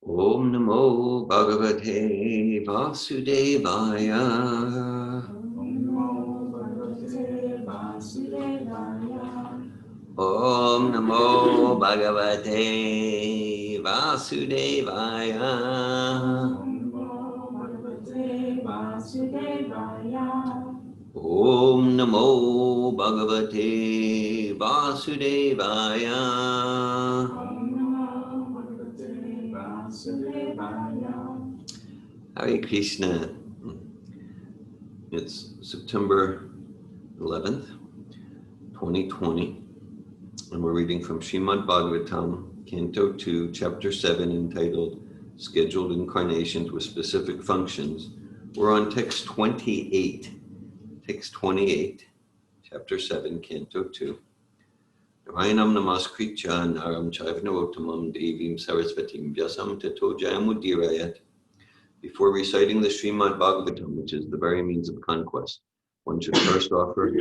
Om Namo Bhagavate Vasudevaya. Om Namo Bhagavate Vasudevaya. Om Namo Bhagavate Vasudevaya. Om Namo Bhagavate Vasudevaya. Om Namo Bhagavate Vasudevaya. Om Namo Bhagavate Vasudevaya. Hare Krishna. It's September 11th, 2020, and we're reading from Srimad Bhagavatam, Canto 2, Chapter 7, entitled Scheduled Incarnations with Specific Functions. We're on text 28, Chapter 7, Canto 2. Narayanam namaskritya naram chaivnavottamam devim sarasvatim vyasam tato jayamudirayat. Before reciting the Srimad Bhagavatam, which is the very means of conquest, one should first offer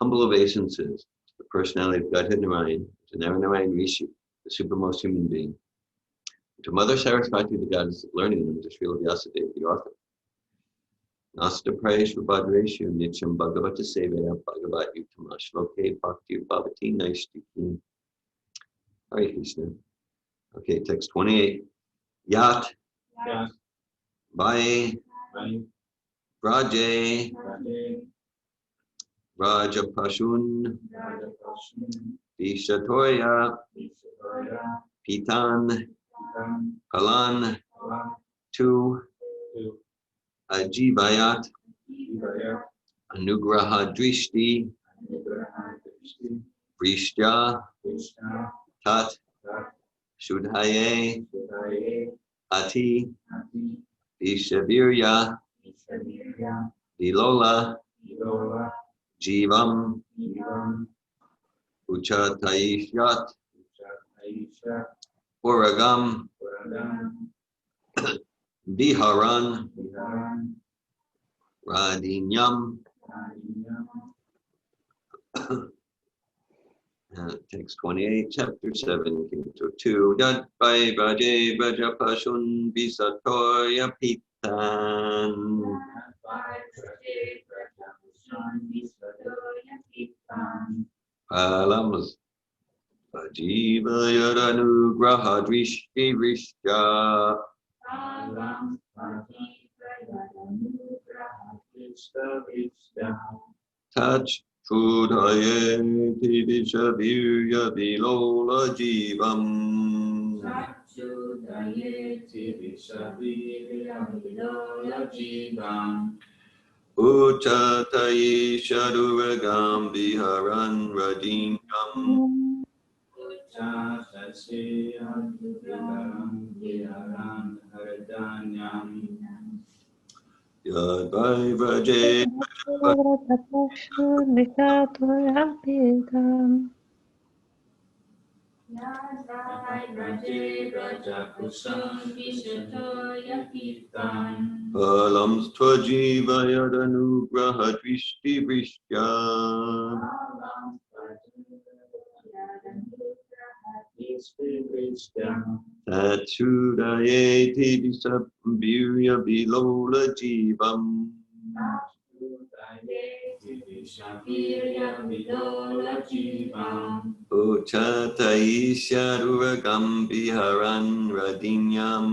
humble obeisances to the personality of Godhead Narayan, to Narayan Rishi, the supermost human being, to Mother Saraswati, the goddess of learning, and to Srila Vyasadeva, the author. Nasta Prayesh Vabhadreshu Nityam Bhagavata Sevaya Bhagavat Yuttama Shloke Bhakti Bhavati Naistiki. Hare Krishna. Okay, text 28. Yat. Bhai. Raje. Rajapashun. Dishatoya. Pitan. Kalan. Tu. Ajivayat. Anugraha Drishti. Vrishya. Tat. Shudhaye. Ati. Vishavirya. Vilola. Jivam. Uchataishyat. Uragam. Viharan. Radinyam. Text 28, chapter 7, canto 2. Yat vai vaje vajapashun visatoya pitan. Palams vajiva yadanugraha drishti vrishya. Touch Chudayeti Vishavirya Vilola Jivam. Uchatayi Shaduragam Viharan Radinyam. Yad vai vraje Palams tvajiva yadanugraha drishti vrishya. Tatchudayeti visabhirya vilola jivam. Uchataisya duragam viharan radinyam.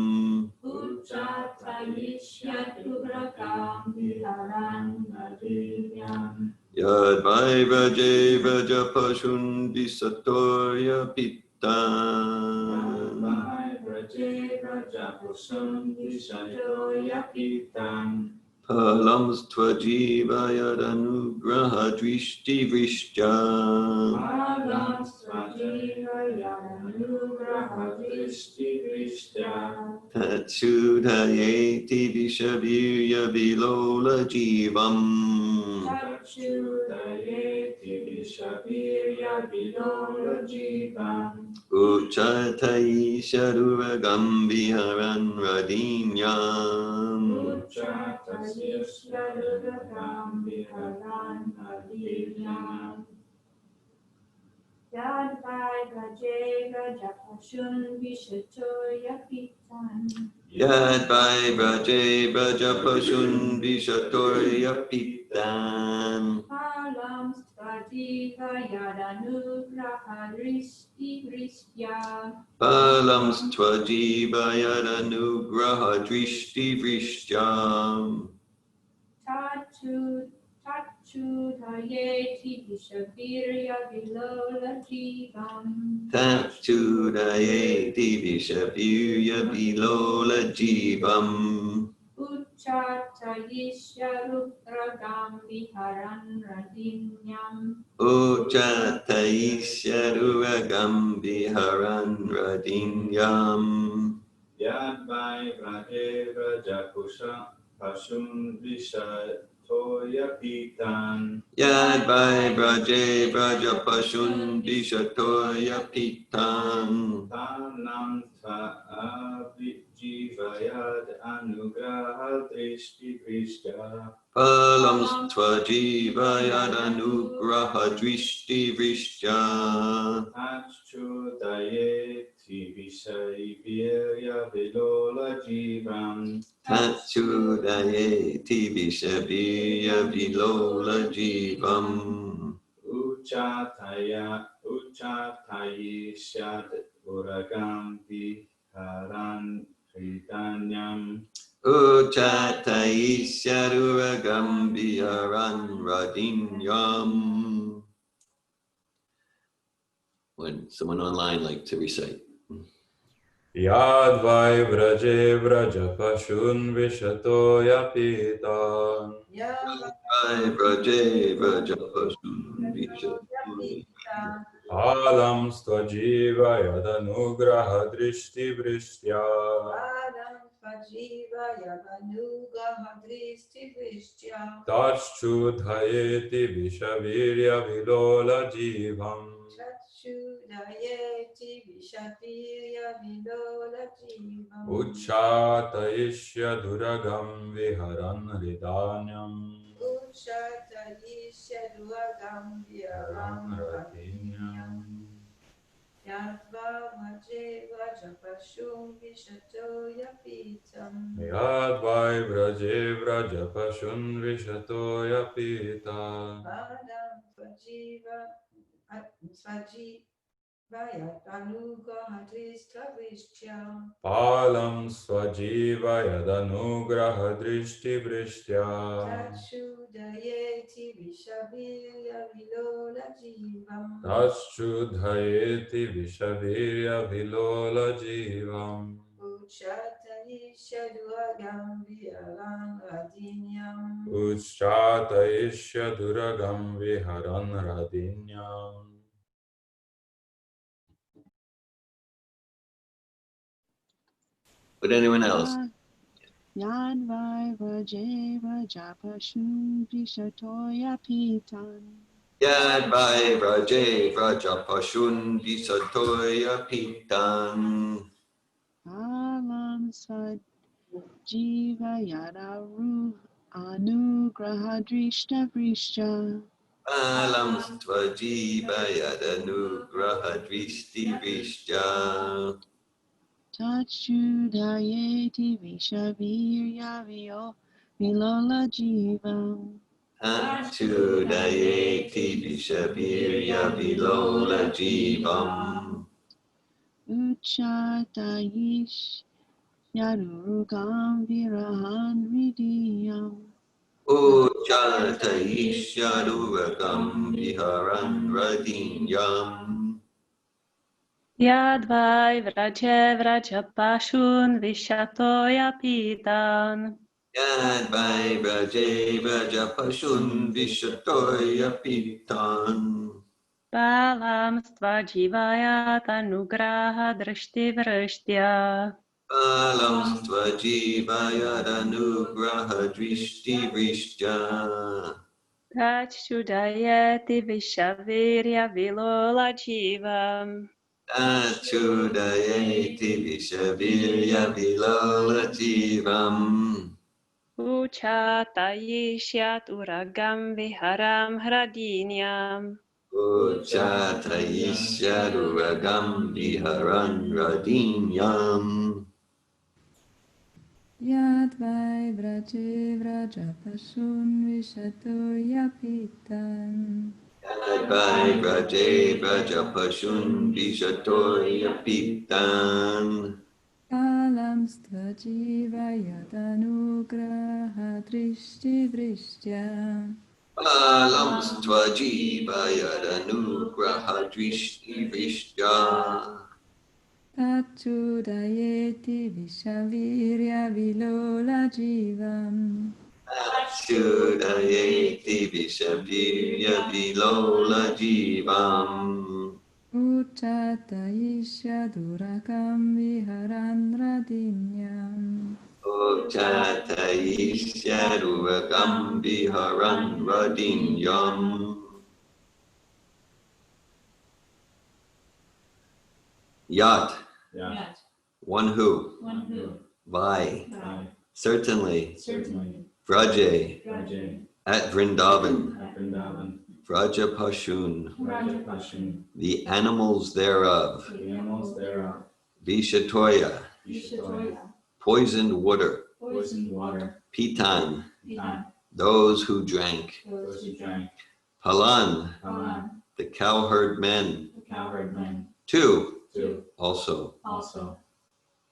Yad vai vraje vrajapashun visatoya pitan. Palams tvajiva yadanugraha drishti vrishya. Tatchudayeti vishavirya vilola jivam. Uchataisya duragam viharan radinyam. Yadvai Braje Vrajapashun Vishatoya Pitan. Yad vai braje brajapashun vishatorya pitam. Palam Stvadiva Yadanugraha Drishti Drishya. Palam stvajiva yadanugraha drishti vrishyam. Tachu Dhayeti Vishabirya Vilola Jivam. Tatudayeti vishabhirya vilola jivam. Uchatayishya Rudragam Viharan Radinyam. Uchataishyaruragam viharan radinyam. Yadvai Vrahe Vrajapusha Pashun Vishatoya Pitan. Yad vai braje brajapashun vishatoya pitam. Tanam Tva'avijivayad Anugraha Drishti Vrishya. Palam stvajiva yadanugraha drishti vrishya. Achudayeti Vishaibirya Vilola Jivam. Tatudayeti vishabhirya vilola jivam. Uchatayishyad uragam viharan hridanyam. Uchataishyaruragam viharan radinyam. Would someone online like to recite? Yadvai Vraje Vrajapashun Vishatoya Pitan. Yadvai Vraje Vrajapashun Vishatoya. Alam Stvajiva Yadanugraha Drishti Vrishya. Tashchudhayeti Vishavirya Vilola Jivam. Uchatayishya Duragam Viharan Hridanyam. Yadva Bhaje Vrajapashun Vishatoya Pitam. Yadvai Vraje Vrajapashun Vishatoya Pitam. Padam Svajivayadanugraha Drishti Vrishya. Palam Svajiva Yadanugraha Drishti Vrishya. Tachudayeti Vishabirya Vilola Jivam. Tashchudhayeti Vishavirya Vilola Jivam. Uchatayishya Duragam Viharan Radinyam. Uchatayishya Duragam Viharan Radinyam. Would anyone else? Yadvai Vraje Vrajapashun Vishatoya Pitan. Yadvai Vraje Vrajapashun Vishatoya pitam. Alam Svajiva Yadaru Anugraha Drishta Vrishya. Palam stvajiva yadanugraha drishti vrishya. Tachudayeti Vishavirya Vilola Jivam. Tatudayeti vishabhirya vilola jivam. Uchatayish Yadurugam Virahan Hridiyam. Uchatayishyaruragam viharan radinyam. Yadvai Vraje Vrajapashun Vishatoya Pitan. Yadvai Vraje Vrajapashun Vishatoya pitam. Palam Stvajivaya Tanugraha Drishti Vrishya. Palam stvajiva yadanugraha drishti vrishya. Tachudayeti Vishavirya Vilola Jivam. Tatudayeti vishabhirya vilola jivam. Uchatayishyat Uragam Viharam Hradinyam. Uchatayishyaduragam viharan radinyam. Yadvai vraje vrajapasun vishato yapitan. Yadvai vraje vrajapashun vishatoyapitan. Kalam stvajiva yadanugraha drishti drishtya. Alam stvajiva yadanugraha drishti vishtya. Tachudayeti vishavirya vilola jivam. Achudayeti vishavirya vilola jivam. Uchatayishya durakam viharan radinyam. Uchatayishyaduragam viharan radinyam. Yat, Yat. one who, One who. vai, Vai. certainly, Certainly. vraje, Raje. at Vrindavan, At Vrindavan. vrajapashun, Rajapashun. the animals thereof, The animals thereof. vishatoya, Vishatoya. poisoned water, Poisoned water. pitan, Pitan. those who drank, Those who drank. palan, Palan. the cowherd men, The cowherd men. two, Two. also, Also.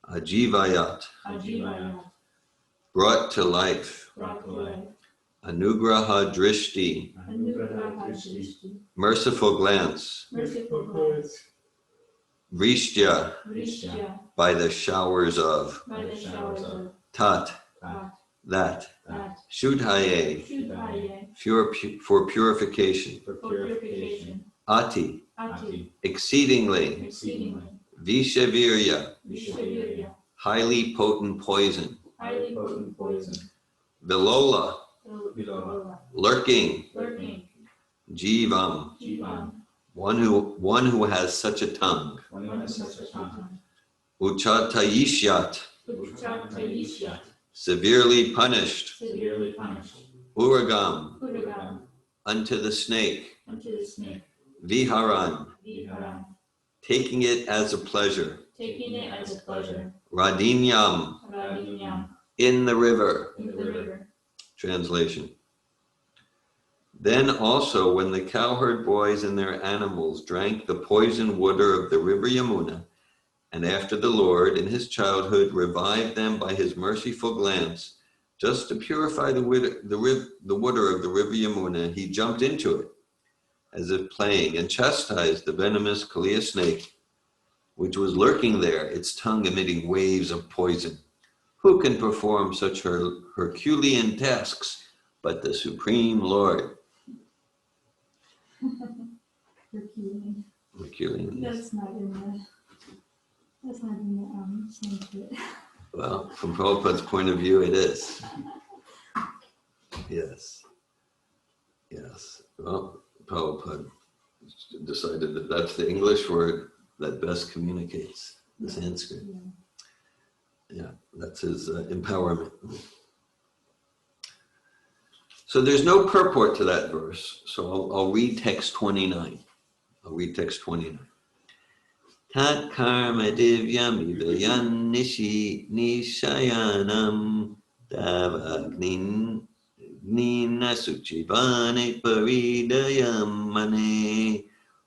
ajivayat, Ajivaya. brought to life, Brought to life. anugraha drishti, Anugraha Drishti. merciful glance, Merciful glance. vrishtya, Vrishya. by the showers of, By the showers of. tat, Tat. that, That. shudhaye, Shudhaye. for purification, For For purification. purification. ati, Ati. exceedingly, Exceedingly. vishavirya, Vishavirya. highly potent poison, Highly Potent poison. vilola, Vilola. lurking, Lurking. jivam, Jivam. one who has such a tongue, One who has such a tongue. uchatayishyat, Uchatayishyat. severely punished, Severely punished. uragam, Puragam. unto the snake, Unto the snake. viharan, Viharam. taking it as a pleasure, Taking it as a pleasure. radinyam, Radinyam. in the river. In the river. Translation. Then also when the cowherd boys and their animals drank the poisoned water of the river Yamuna, and after the Lord in his childhood revived them by his merciful glance, just to purify the water of the river Yamuna, he jumped into it, as if playing, and chastised the venomous Kalia snake, which was lurking there, its tongue emitting waves of poison. Who can perform such Herculean tasks but the Supreme Lord? Herculean. Herculean. That's not in the Sanskrit. Well, from Prabhupada's point of view, it is. Yes. Yes. Well, Prabhupada decided that that's the English word that best communicates the Sanskrit. Yeah, that's his empowerment. So there's no purport to that verse. So I'll read text 29. Tat karma divyam ivayan nishayanam davagnin nina suchivane paridayam mane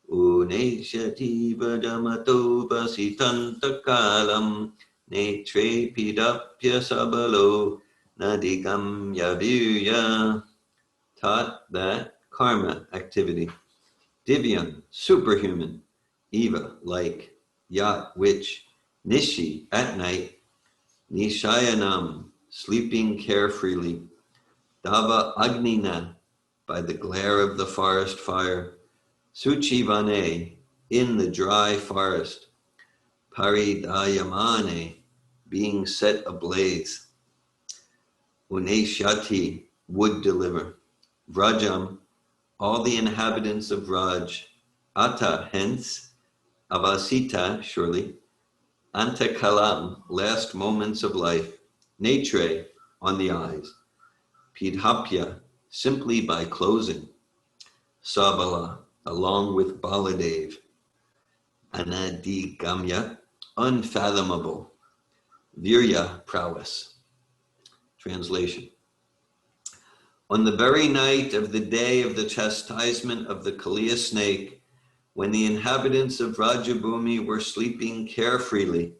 uneshati vadamato pasitantakalam netre pidapya sabalo nadigam yavirya. Tat, that, karma, activity, divyam, superhuman, eva, like, yat, which, nishi, at night, nishayanam, sleeping carefreely, dava agnina, by the glare of the forest fire, suchivane, in the dry forest, paridayamane, being set ablaze, uneshyati, would deliver, vrajam, all the inhabitants of Vraj, ata, hence, avasita, surely, antakalam, last moments of life, netre, on the eyes, pidhapya, simply by closing, sabala, along with Baladev. Anadigamya, unfathomable. Virya, prowess. Translation. On the very night of the day of the chastisement of the Kaliya snake, when the inhabitants of Rajabhumi were sleeping carefreely,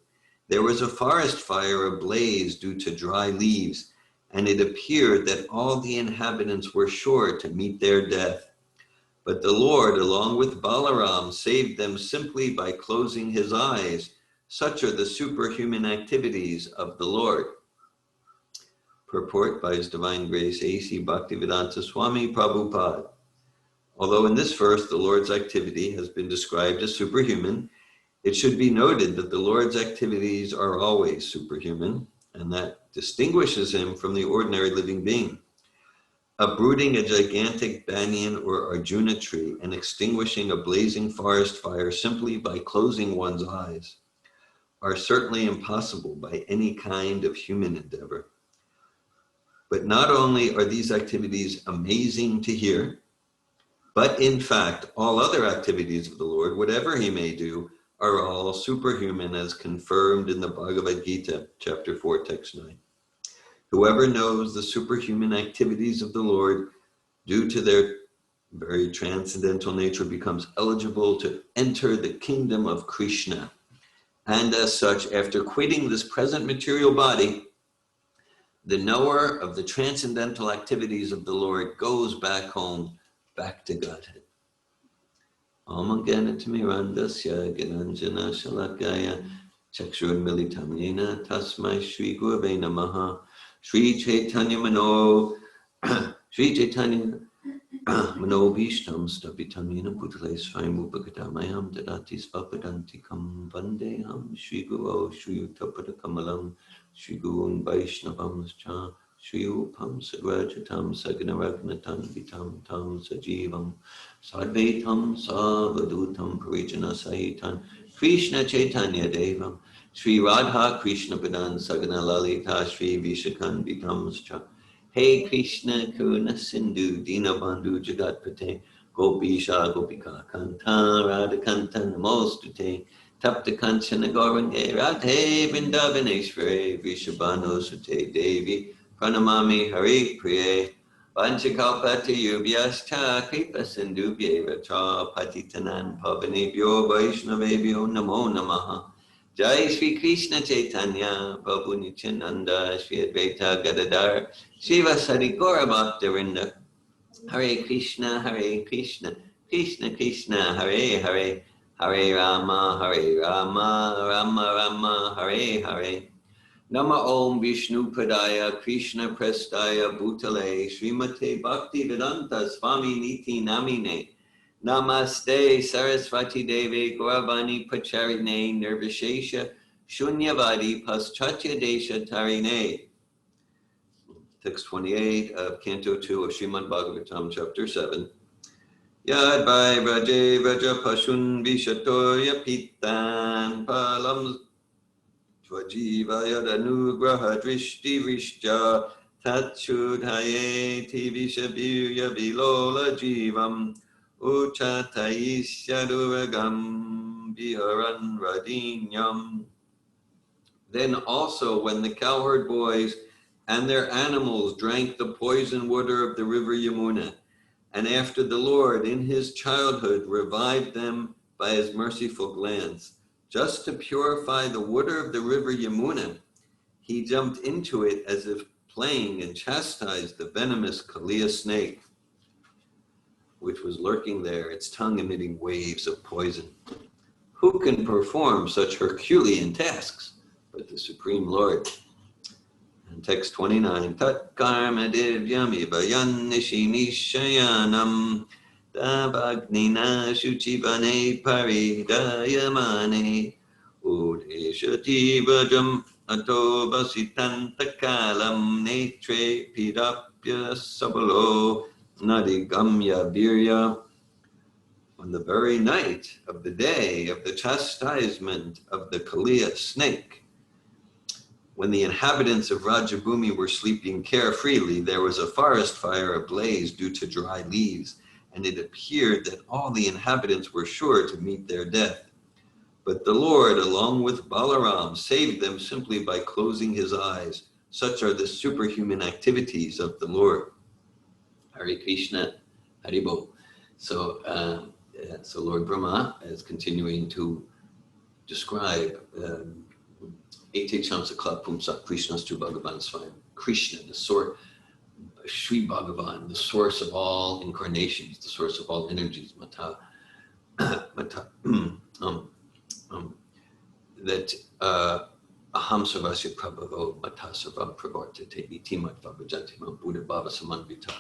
there was a forest fire ablaze due to dry leaves, and it appeared that all the inhabitants were sure to meet their death. But the Lord, along with Balaram, saved them simply by closing his eyes. Such are the superhuman activities of the Lord. Purport by His Divine Grace A.C. Bhaktivedanta Swami Prabhupada. Although in this verse the Lord's activity has been described as superhuman, it should be noted that the Lord's activities are always superhuman, and that distinguishes him from the ordinary living being. Uprooting a gigantic banyan or Arjuna tree and extinguishing a blazing forest fire simply by closing one's eyes are certainly impossible by any kind of human endeavor. But not only are these activities amazing to hear, but in fact, all other activities of the Lord, whatever he may do, are all superhuman as confirmed in the Bhagavad Gita, chapter 4, text 9. Whoever knows the superhuman activities of the Lord due to their very transcendental nature becomes eligible to enter the kingdom of Krishna. And as such, after quitting this present material body, the knower of the transcendental activities of the Lord goes back home, back to Godhead. Om Ganatimirandasya Gananjana Shalakaya Chakshurmilitam Yena Tasmai Shri Gurave Namaha Shri Chaitanya Mano Shri Chaitanya Mano Bhishtam Stapitam Yena Putale Svayamupakadamayam Dadati Svapadantikam Vandeham Shri Guru Shri Utapada Kamalam Shri Gurun Vaishnavamscha Shri Upam Sagrajatam Saganaragnatam Vitam Tam Sajivam Sadvaitam Savadutam Parijana Sahitan Krishna Chaitanya Devam Shri Radha Krishna Padan Sagana Lalita Shri Vishakan Vitamscha Hey Krishna Karuna Sindhu Dinabandhu Jagatpate Gopisha Gopika Kanta Radha Kanta Namostute Tapta Kanchana Gaurange Radhe Vrindavaneshware Vishabhanu Sute Devi Pranamami Hari Priye Vanchakalpati Yubhyascha Kripa Sindhubhyeva Cha Patitanan Pavanebhyo Vaishnavebhyo Namo Namaha Jai Shri Krishna Chaitanya Prabhu Nityananda Shri Advaita Gadadhar Shiva Sari Gaura Bhaktavinda Hare Krishna Krishna Krishna Hare Hare Hare Rama Rama Rama Hare Hare Nama Om Vishnu Padaya Krishna Prestaya Bhutale Srimate Bhaktivedanta Swami Niti Namine Namaste Saraswati Devi Gauravani Pacharine Nirvishesha Shunyavadi Paschatya Desha Tarine. Text 28 of Canto 2 of Srimad Bhagavatam, Chapter 7. Yad Vai Vraje Vraja Pashun Vishatoya Pitan Palam Svajivaya Danugraha Drishti Vrishja Tatchudhayeti Vishabirya Vilola Jivam Uchataisya Duragam Viharan Radinyam. Then also when the cowherd boys and their animals drank the poison water of the river Yamuna, and after the Lord in his childhood revived them by his merciful glance, just to purify the water of the river Yamuna, he jumped into it as if playing and chastised the venomous Kaliya snake, which was lurking there, its tongue emitting waves of poison. Who can perform such Herculean tasks but the Supreme Lord? And text 29, Tat karma divyami vayan nishayanam Davagnina Shuchivane Paridayamane Udeshati Vajam Ato Vasitantakalam Netre Pidapya Sabalo Nadigamya Virya. On the very night of the day of the chastisement of the Kaliya snake, when the inhabitants of Rajabhumi were sleeping carefreely, there was a forest fire ablaze due to dry leaves, and it appeared that all the inhabitants were sure to meet their death. But the Lord, along with Balaram, saved them simply by closing his eyes. Such are the superhuman activities of the Lord. Hare Krishna, Haribo. So Lord Brahma is continuing to describe Ete Chamsakla Pumsa Krishnastu Bhagavan Swayam. Krishna, the source, Sri Bhagavan, the source of all incarnations, the source of all energies, Mata, that Aham Sarvasya Prabhavo Mata Sarvam Pravartate Itimat Vabhajantimam Buddha Bhava Samanvita.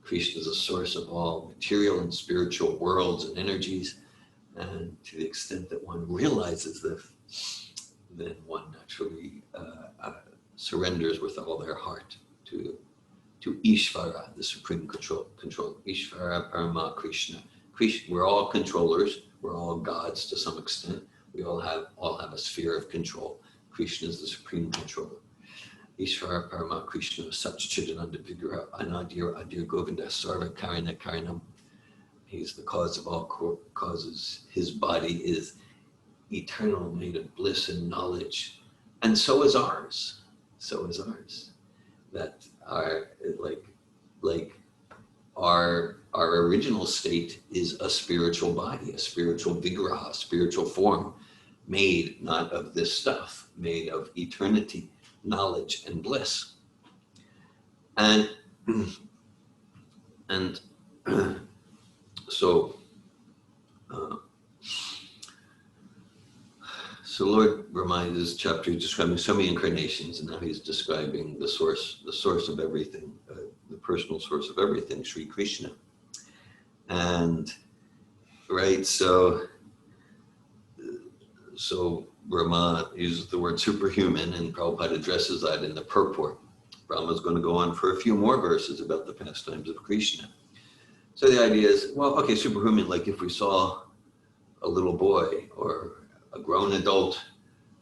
Krishna is the source of all material and spiritual worlds and energies, and to the extent that one realizes this, then one naturally surrenders with all their heart to Ishvara, the supreme control. Ishvara Parama Krishna. We're all controllers. We're all gods to some extent. We all have a sphere of control. Krishna is the supreme controller. Ishvara Parama Krishna Satchidananda Vigraha Anadir Adir Govinda Sarva Karina Karinam. He's the cause of all causes. His body is eternal, made of bliss and knowledge. And so is ours. So is ours. That our our original state is a spiritual body, a spiritual vigraha, a spiritual form, made not of this stuff, made of eternity, knowledge, and bliss. And so Lord Brahma in this chapter is describing so many incarnations, and now he's describing the source of everything, the personal source of everything, Sri Krishna. And right, so Brahma uses the word superhuman, and Prabhupada addresses that in the purport. Brahma is going to go on for a few more verses about the pastimes of Krishna. So the idea is, well, okay, superhuman, like if we saw a little boy or a grown adult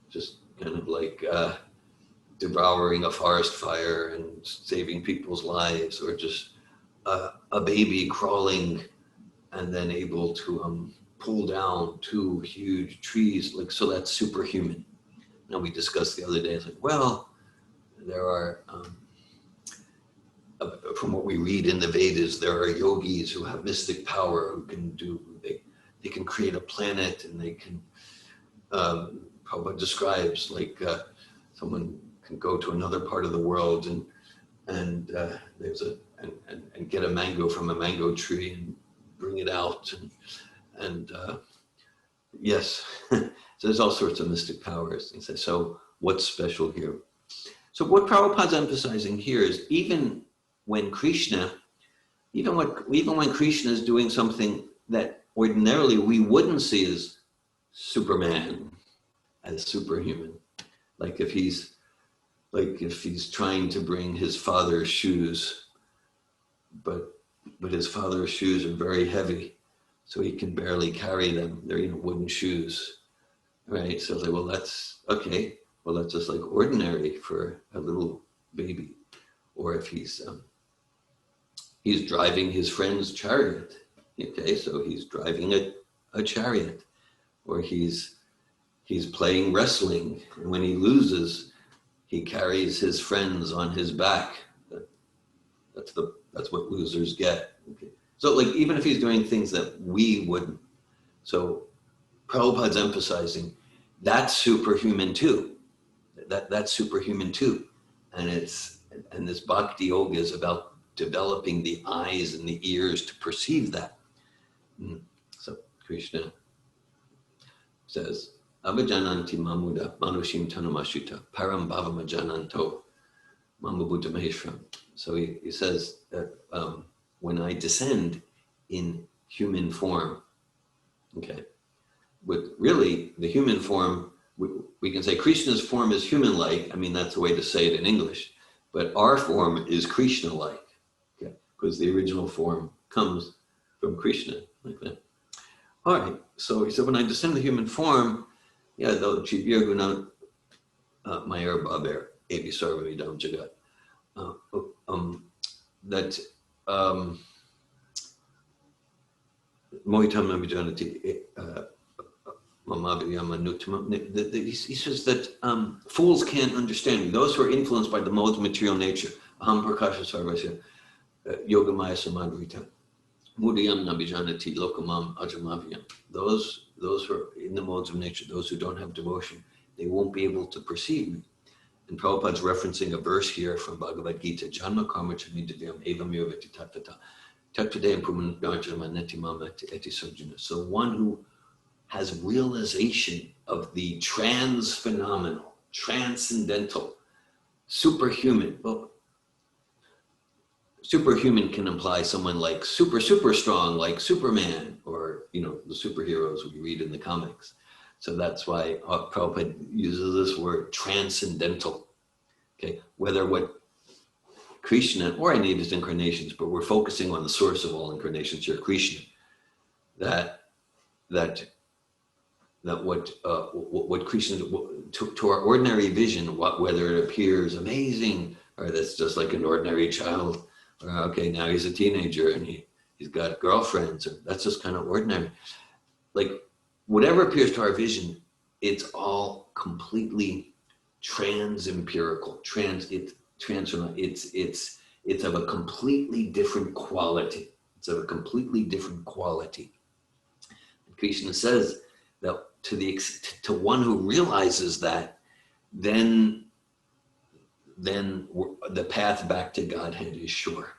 just kind of like devouring a forest fire and saving people's lives, or just a baby crawling and then able to pull down 2 huge trees, like, so that's superhuman. Now we discussed the other day, it's like, well, there are, from what we read in the Vedas, there are yogis who have mystic power, who can do, they can create a planet, and they can, Prabhupada describes like someone can go to another part of the world and get a mango from a mango tree and bring it out, and yes, so there's all sorts of mystic powers. He says, so what's special here? So what Prabhupada's emphasizing here is even when Krishna is doing something that ordinarily we wouldn't see as Superman, as superhuman, like if he's trying to bring his father's shoes, but his father's shoes are very heavy, so he can barely carry them. They're wooden shoes, right? So like, well, that's okay. Well, that's just like ordinary for a little baby. Or if he's driving his friend's chariot, okay, so he's driving a chariot, or he's playing wrestling, and when he loses, he carries his friends on his back. That's what losers get. Okay. So like, even if he's doing things that we wouldn't, so Prabhupada's emphasizing that's superhuman too. That's superhuman too, and this bhakti yoga is about developing the eyes and the ears to perceive that. So Krishna says, Avajananti mamuda manushim tanumashita param bhavamajananto mamabuddha maheshram. So he says that when I descend in human form, okay, but really the human form, we can say Krishna's form is human-like. I mean, that's the way to say it in English, but our form is Krishna-like, okay, because the original form comes from Krishna, like that. All right, so he said, when I descend the human form, yeah, though Chivya Guna Mayer Baber, Evi Sarvavidam Jagat, Moitam Nabijanati, he says that fools can't understand me. Those who are influenced by the modes of material nature, Aham Prakasha Sarvasya, Yogamaya Samadhrita, Mudiyam Nabijanati, Lokamam Ajamaviyam. Those who are in the modes of nature, those who don't have devotion, they won't be able to perceive me. And Prabhupada's referencing a verse here from Bhagavad Gita, Janma Karma Chamidavyam Evam Yovati Tatata. So one who has realization of the trans-phenomenal, transcendental, superhuman. Well, superhuman can imply someone like super strong, like Superman, or the superheroes we read in the comics. So that's why Prabhupada uses this word transcendental. Okay, whether what Krishna or any of his incarnations, but we're focusing on the source of all incarnations here, Krishna. That what Krishna to our ordinary vision, whether it appears amazing or that's just like an ordinary child, or okay, now he's a teenager and he's got girlfriends, or that's just kind of ordinary. Like whatever appears to our vision, it's all completely trans-empirical, it's of a completely different quality. It's of a completely different quality. And Krishna says that to one who realizes that, then the path back to Godhead is sure.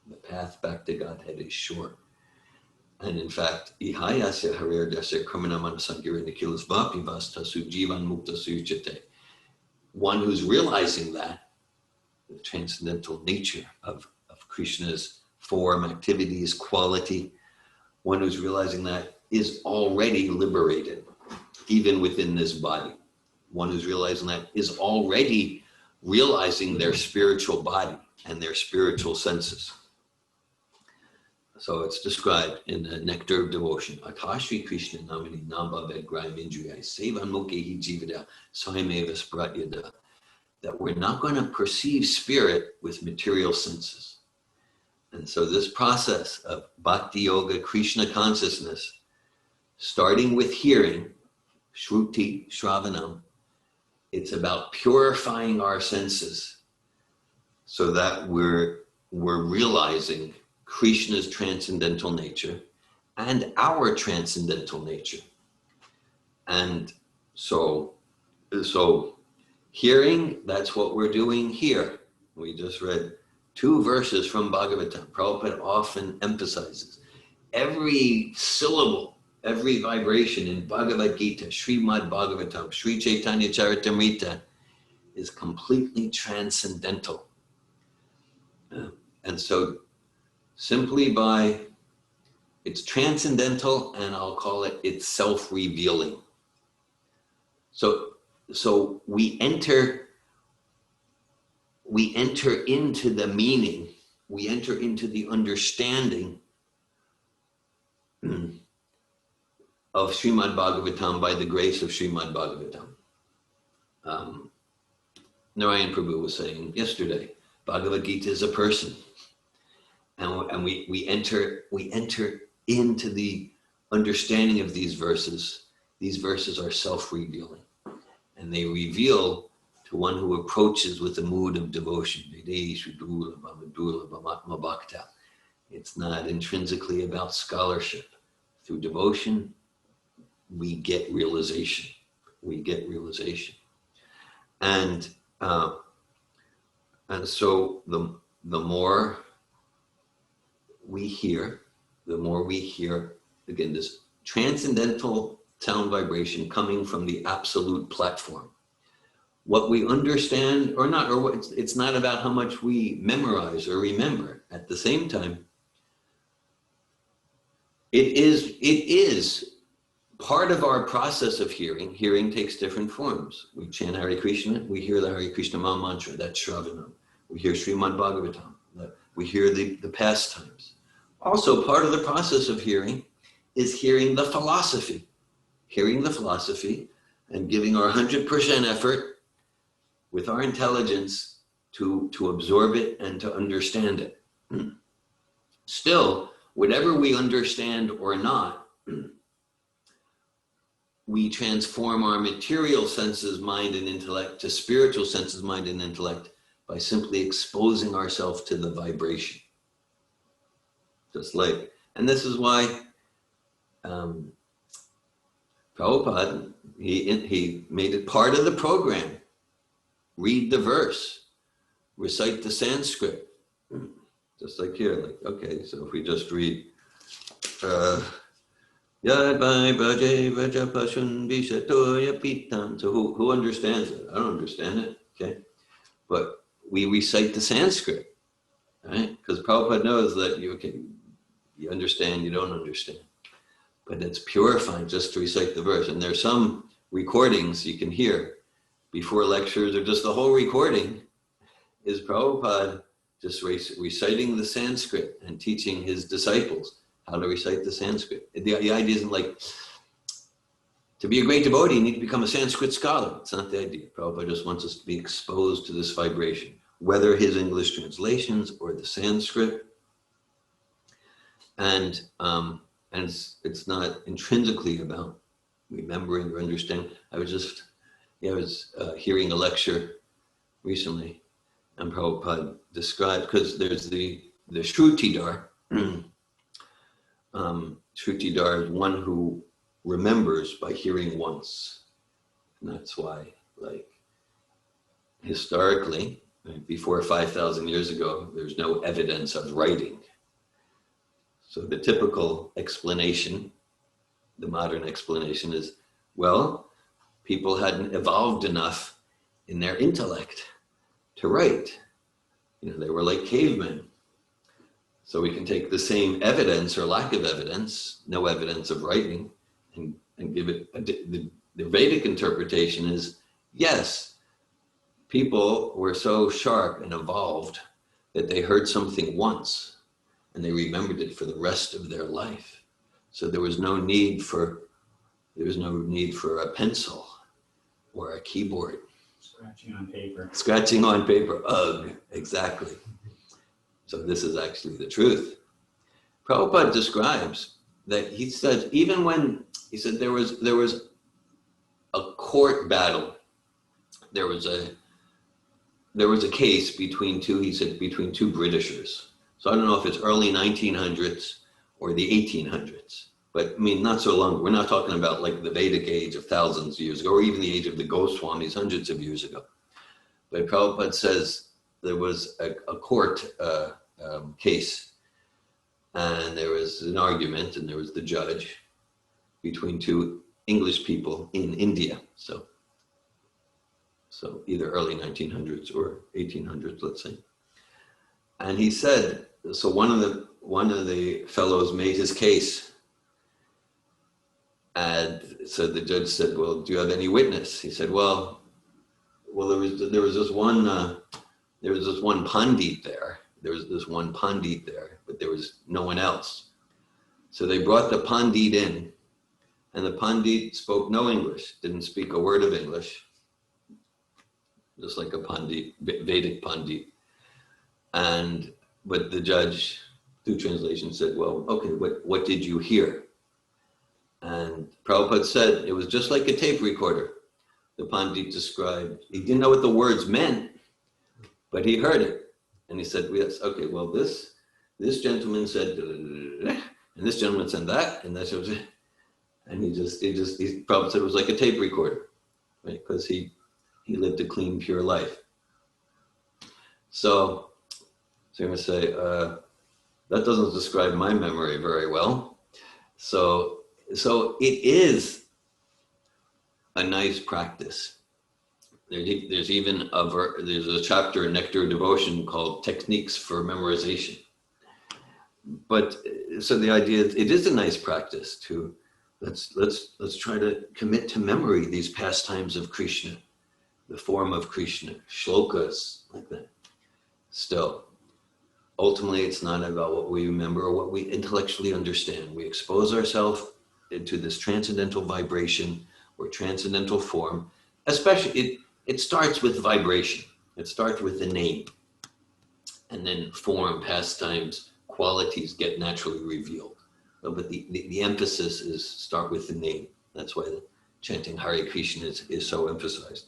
The path back to Godhead is sure. And in fact, ihayasya harirasya kramanamana sankira nikilas vapi vastasu jivan mukta suyuchate. One who's realizing that, the transcendental nature of Krishna's form, activities, quality, one who's realizing that is already liberated, even within this body. One who's realizing that is already realizing their spiritual body and their spiritual senses. So it's described in the Nectar of Devotion. Atashri Krishna namini nambhaved graham indriyai sevan mukhi jivada saimeva spratyada. That we're not going to perceive spirit with material senses. And so this process of Bhakti Yoga, Krishna consciousness, starting with hearing, Shruti, Shravanam, it's about purifying our senses so that we're realizing Krishna's transcendental nature and our transcendental nature. And so hearing, that's what we're doing here. We just read 2 verses from Bhagavatam. Prabhupada often emphasizes every syllable, every vibration in Bhagavad Gita, Srimad Bhagavatam, Sri Chaitanya Charitamrita is completely transcendental. And so simply by, it's transcendental, and I'll call it's self-revealing. So we enter into the meaning, we enter into the understanding of Srimad Bhagavatam by the grace of Srimad Bhagavatam. Narayan Prabhu was saying yesterday, Bhagavad Gita is a person. And we enter into the understanding of these verses. These verses are self-revealing. And they reveal to one who approaches with a mood of devotion. It's not intrinsically about scholarship. Through devotion, we get realization. And so the more we hear, again, this transcendental sound vibration coming from the absolute platform. What we understand or not, or it's not about how much we memorize or remember. At the same time, it is part of our process of hearing. Hearing takes different forms. We chant Hare Krishna, we hear the Hare Krishna Maha Mantra, that's Shravanam. We hear Srimad Bhagavatam, we hear the pastimes. Also, part of the process of hearing is hearing the philosophy. Hearing the philosophy and giving our 100% effort with our intelligence to absorb it and to understand it. Still, whatever we understand or not, we transform our material senses, mind and intellect to spiritual senses, mind and intellect by simply exposing ourselves to the vibration. Just like, and this is why Prabhupada, he made it part of the program. Read the verse, recite the Sanskrit. Just like here, like, okay, so if we just read, so who understands it? I don't understand it, okay? But we recite the Sanskrit, right? Because Prabhupada knows that you understand, you don't understand. But it's purifying just to recite the verse. And there's some recordings you can hear before lectures, or just the whole recording is Prabhupada just reciting the Sanskrit and teaching his disciples how to recite the Sanskrit. The idea isn't like, to be a great devotee, you need to become a Sanskrit scholar. It's not the idea. Prabhupada just wants us to be exposed to this vibration, whether his English translations or the Sanskrit. And it's not intrinsically about remembering or understanding. I was hearing a lecture recently, and Prabhupada described, because there's the Shrutidar. Shrutidar is one who remembers by hearing once. And that's why, like, historically, right, before 5,000 years ago, there's no evidence of writing. So the typical explanation, the modern explanation is, well, people hadn't evolved enough in their intellect to write. They were like cavemen. So we can take the same evidence or lack of evidence, no evidence of writing, and give it, the Vedic interpretation is, yes, people were so sharp and evolved that they heard something once and they remembered it for the rest of their life. So there was no need for a pencil or a keyboard. Scratching on paper. Scratching on paper, ugh, exactly. So this is actually the truth. Prabhupada describes that, he said, even when, he said there was a court battle, there was a case between two Britishers. So I don't know if it's early 1900s or the 1800s, but I mean, not so long. We're not talking about like the Vedic age of thousands of years ago, or even the age of the Goswamis hundreds of years ago. But Prabhupada says there was a court case, and there was an argument, and there was the judge between two English people in India. So either early 1900s or 1800s, let's say. And he said, so one of the fellows made his case, and so the judge said, well, do you have any witness? He said, well, there was this one pandit there. There was this one pandit there, but there was no one else. So they brought the pandit in, and the pandit spoke no English, didn't speak a word of English, just like a pandit, Vedic pandit. But the judge, through translation, said, well, okay, what did you hear? And Prabhupada said, it was just like a tape recorder. The pandit described, he didn't know what the words meant, but he heard it. And he said, yes, okay, well, this gentleman said, and this gentleman said that, and that's what it was. And he Prabhupada said it was like a tape recorder, right? Because he lived a clean, pure life. So I'm going to say, that doesn't describe my memory very well. So it is a nice practice. There's even there's a chapter in Nectar of Devotion called Techniques for Memorization. But so the idea is, it is a nice practice to let's try to commit to memory these pastimes of Krishna, the form of Krishna, shlokas like that. Still, ultimately, it's not about what we remember or what we intellectually understand. We expose ourselves into this transcendental vibration or transcendental form. Especially, it starts with vibration. It starts with the name, and then form, pastimes, qualities get naturally revealed. But the emphasis is start with the name. That's why the chanting Hare Krishna is so emphasized.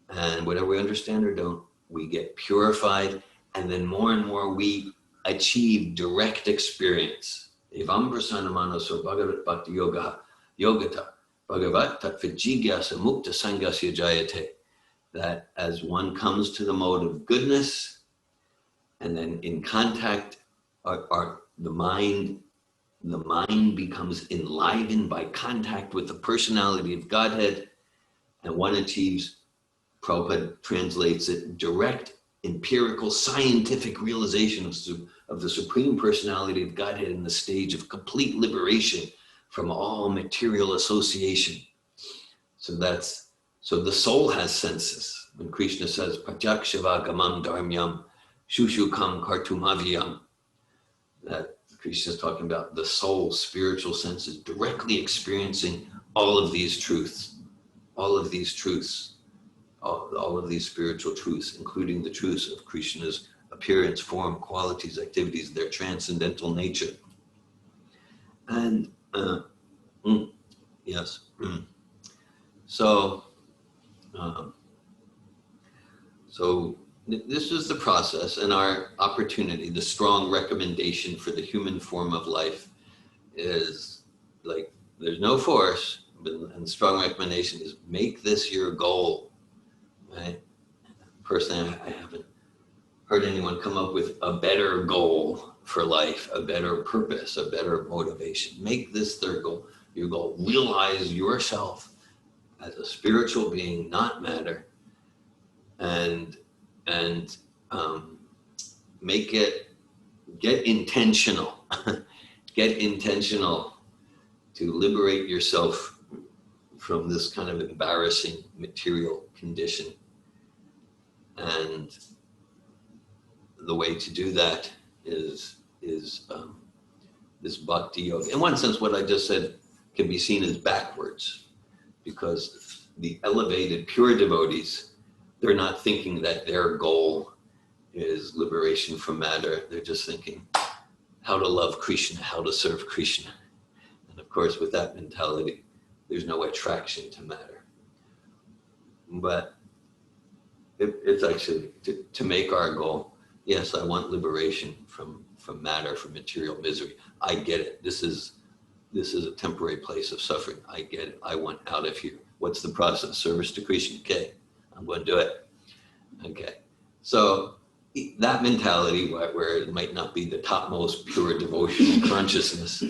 And whatever we understand or don't, we get purified, and then more and more we achieve direct experience. Evam prasanamanaso bhagavat bhakti yogata bhagavat tatvijigyasa mukta sangasya jayate. That as one comes to the mode of goodness, and then in contact, the mind becomes enlivened by contact with the personality of Godhead, and one achieves, Prabhupada translates it, direct, empirical, scientific realization of the Supreme Personality of Godhead in the stage of complete liberation from all material association. So the soul has senses. When Krishna says, Pratyakshavagamam dharmyam shushukam kartumavyam, that Krishna is talking about the soul, spiritual senses, directly experiencing all of these truths, all of these spiritual truths, including the truths of Krishna's appearance, form, qualities, activities, their transcendental nature. And yes. So this is the process, and our opportunity, the strong recommendation for the human form of life is like, there's no force, and strong recommendation is make this your goal, right? Personally, I haven't heard anyone come up with a better goal for life, a better purpose, a better motivation. Make this their goal, your goal. Realize yourself as a spiritual being, not matter, and make it, get intentional, get intentional to liberate yourself from this kind of embarrassing material condition. And the way to do that is this bhakti yoga. In one sense, what I just said can be seen as backwards, because the elevated pure devotees, they're not thinking that their goal is liberation from matter. They're just thinking how to love Krishna, how to serve Krishna. And of course, with that mentality, there's no attraction to matter. But it's actually to make our goal, yes, I want liberation from matter, from material misery. I get it. This is a temporary place of suffering. I get it. I want out of here. What's the process? Service to Krishna. Okay, I'm going to do it. Okay. So that mentality, where it might not be the topmost pure devotional consciousness,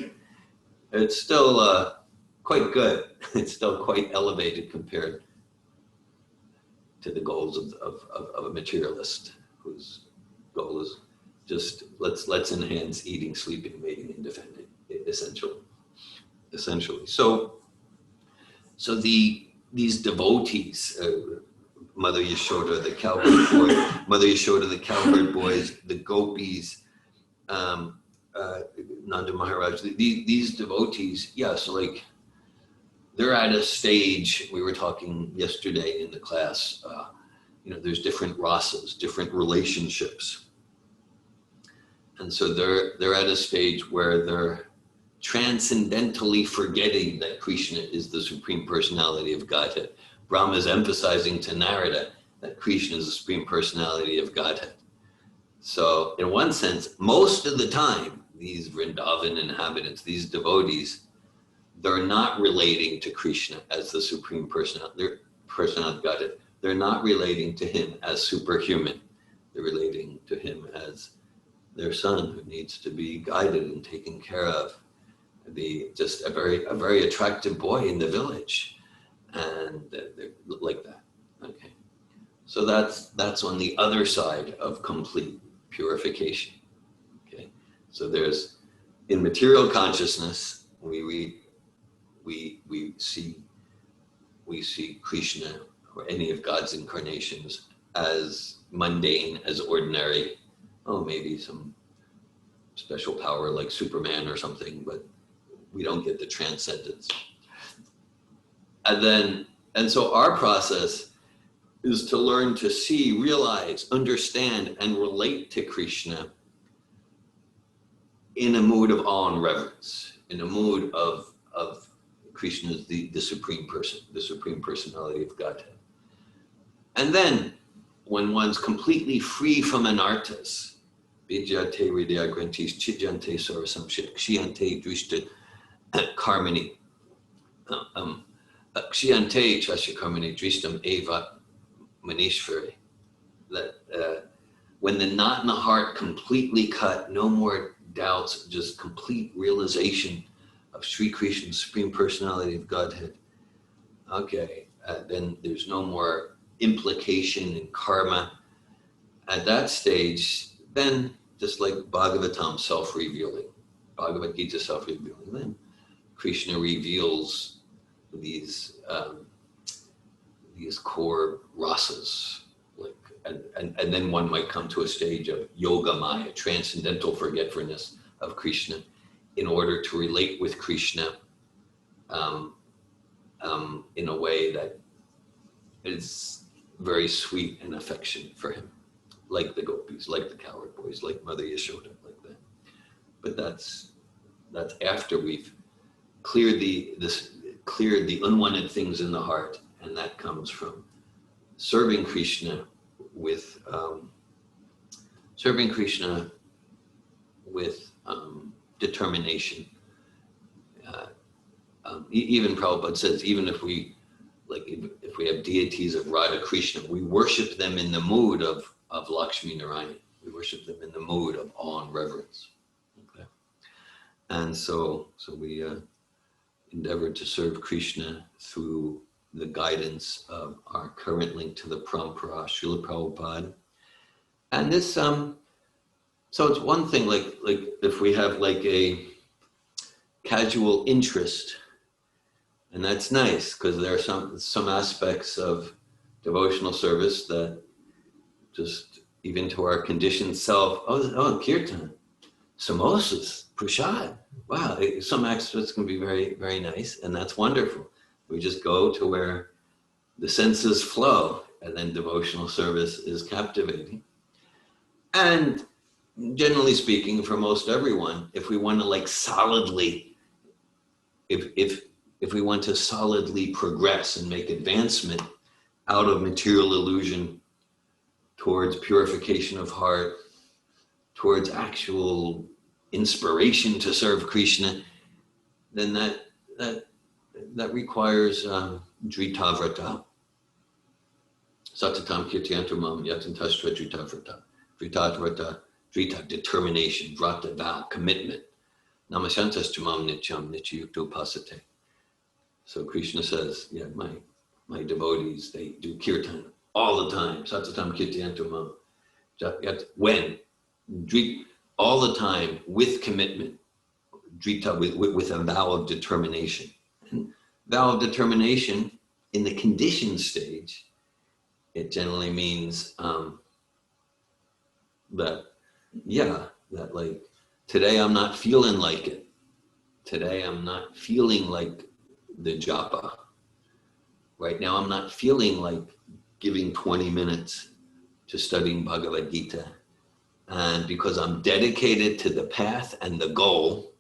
it's still quite good. It's still quite elevated compared to the goals of a materialist, whose goal is just let's enhance eating, sleeping, mating, and defending, essentially. So these devotees, Mother Yashoda, the cowherd boy, Mother Yashoda, the cowherd boys, the gopis, Nanda Maharaj, these devotees, yes, like they're at a stage. We were talking yesterday in the class. There's different rasas, different relationships, and so they're at a stage where they're transcendentally forgetting that Krishna is the Supreme Personality of Godhead. Brahma is emphasizing to Narada that Krishna is the Supreme Personality of Godhead. So in one sense, most of the time, these Vrindavan inhabitants, these devotees, they're not relating to Krishna as the Supreme Personality of Godhead. They're not relating to him as superhuman. They're relating to him as their son who needs to be guided and taken care of. Just a very attractive boy in the village, and they're like that. Okay, so that's on the other side of complete purification. Okay, so there's, in material consciousness, we see Krishna or any of God's incarnations as mundane, as ordinary. Oh, maybe some special power like Superman or something, but we don't get the transcendence. And so our process is to learn to see, realize, understand, and relate to Krishna in a mood of awe and reverence, in a mood of Krishna as the supreme person, the supreme personality of Godhead. And then, when one's completely free from anartas, Vijate Hridaya Grantis Chijante Sarasam Kshiyante Drishta Karmani Kshiyante Chasya Karmani Drishtam Eva Manishvari. That when the knot in the heart completely cut, no more doubts, just complete realization of Sri Krishna's supreme personality of Godhead. Okay, then there's no more implication in karma. At that stage, then just like Bhagavatam self-revealing, Bhagavad Gita self-revealing, then Krishna reveals these core rasas, like, and then one might come to a stage of yoga maya, transcendental forgetfulness of Krishna, in order to relate with Krishna in a way that is very sweet and affectionate for him, like the gopis, like the cowherd boys, like Mother Yashoda, like that. But that's after we've cleared the unwanted things in the heart, and that comes from serving Krishna with determination. Even Prabhupada says, even if we have deities of Radha Krishna, we worship them in the mood of Lakshmi Narayana. We worship them in the mood of awe and reverence. Okay? And so we endeavor to serve Krishna through the guidance of our current link to the Parampara, Srila Prabhupada. And this, so it's one thing, like if we have like a casual interest, and that's nice, because there are some aspects of devotional service that just, even to our conditioned self, oh, kirtan, samosas, prasad, wow, some aspects can be very, very nice, and that's wonderful. We just go to where the senses flow, and then devotional service is captivating. And generally speaking, for most everyone, if we want to like solidly, if we want to solidly progress and make advancement out of material illusion towards purification of heart, towards actual inspiration to serve Krishna, then that requires dritavrata. Satatam kirtyantamam yatantastra dritavrata. Dritavrata, drita, determination, vrata, vow, commitment. Namasyantastamam nityam nityayukto pasate. So Krishna says, yeah, my devotees, they do kirtan all the time. Satatam kirtyantamam. When? All the time, with commitment. Drita, with a vow of determination. And vow of determination in the conditioned stage, it generally means that like, today I'm not feeling like it. Today I'm not feeling like the japa. Right now I'm not feeling like giving 20 minutes to studying Bhagavad Gita. And because I'm dedicated to the path and the goal,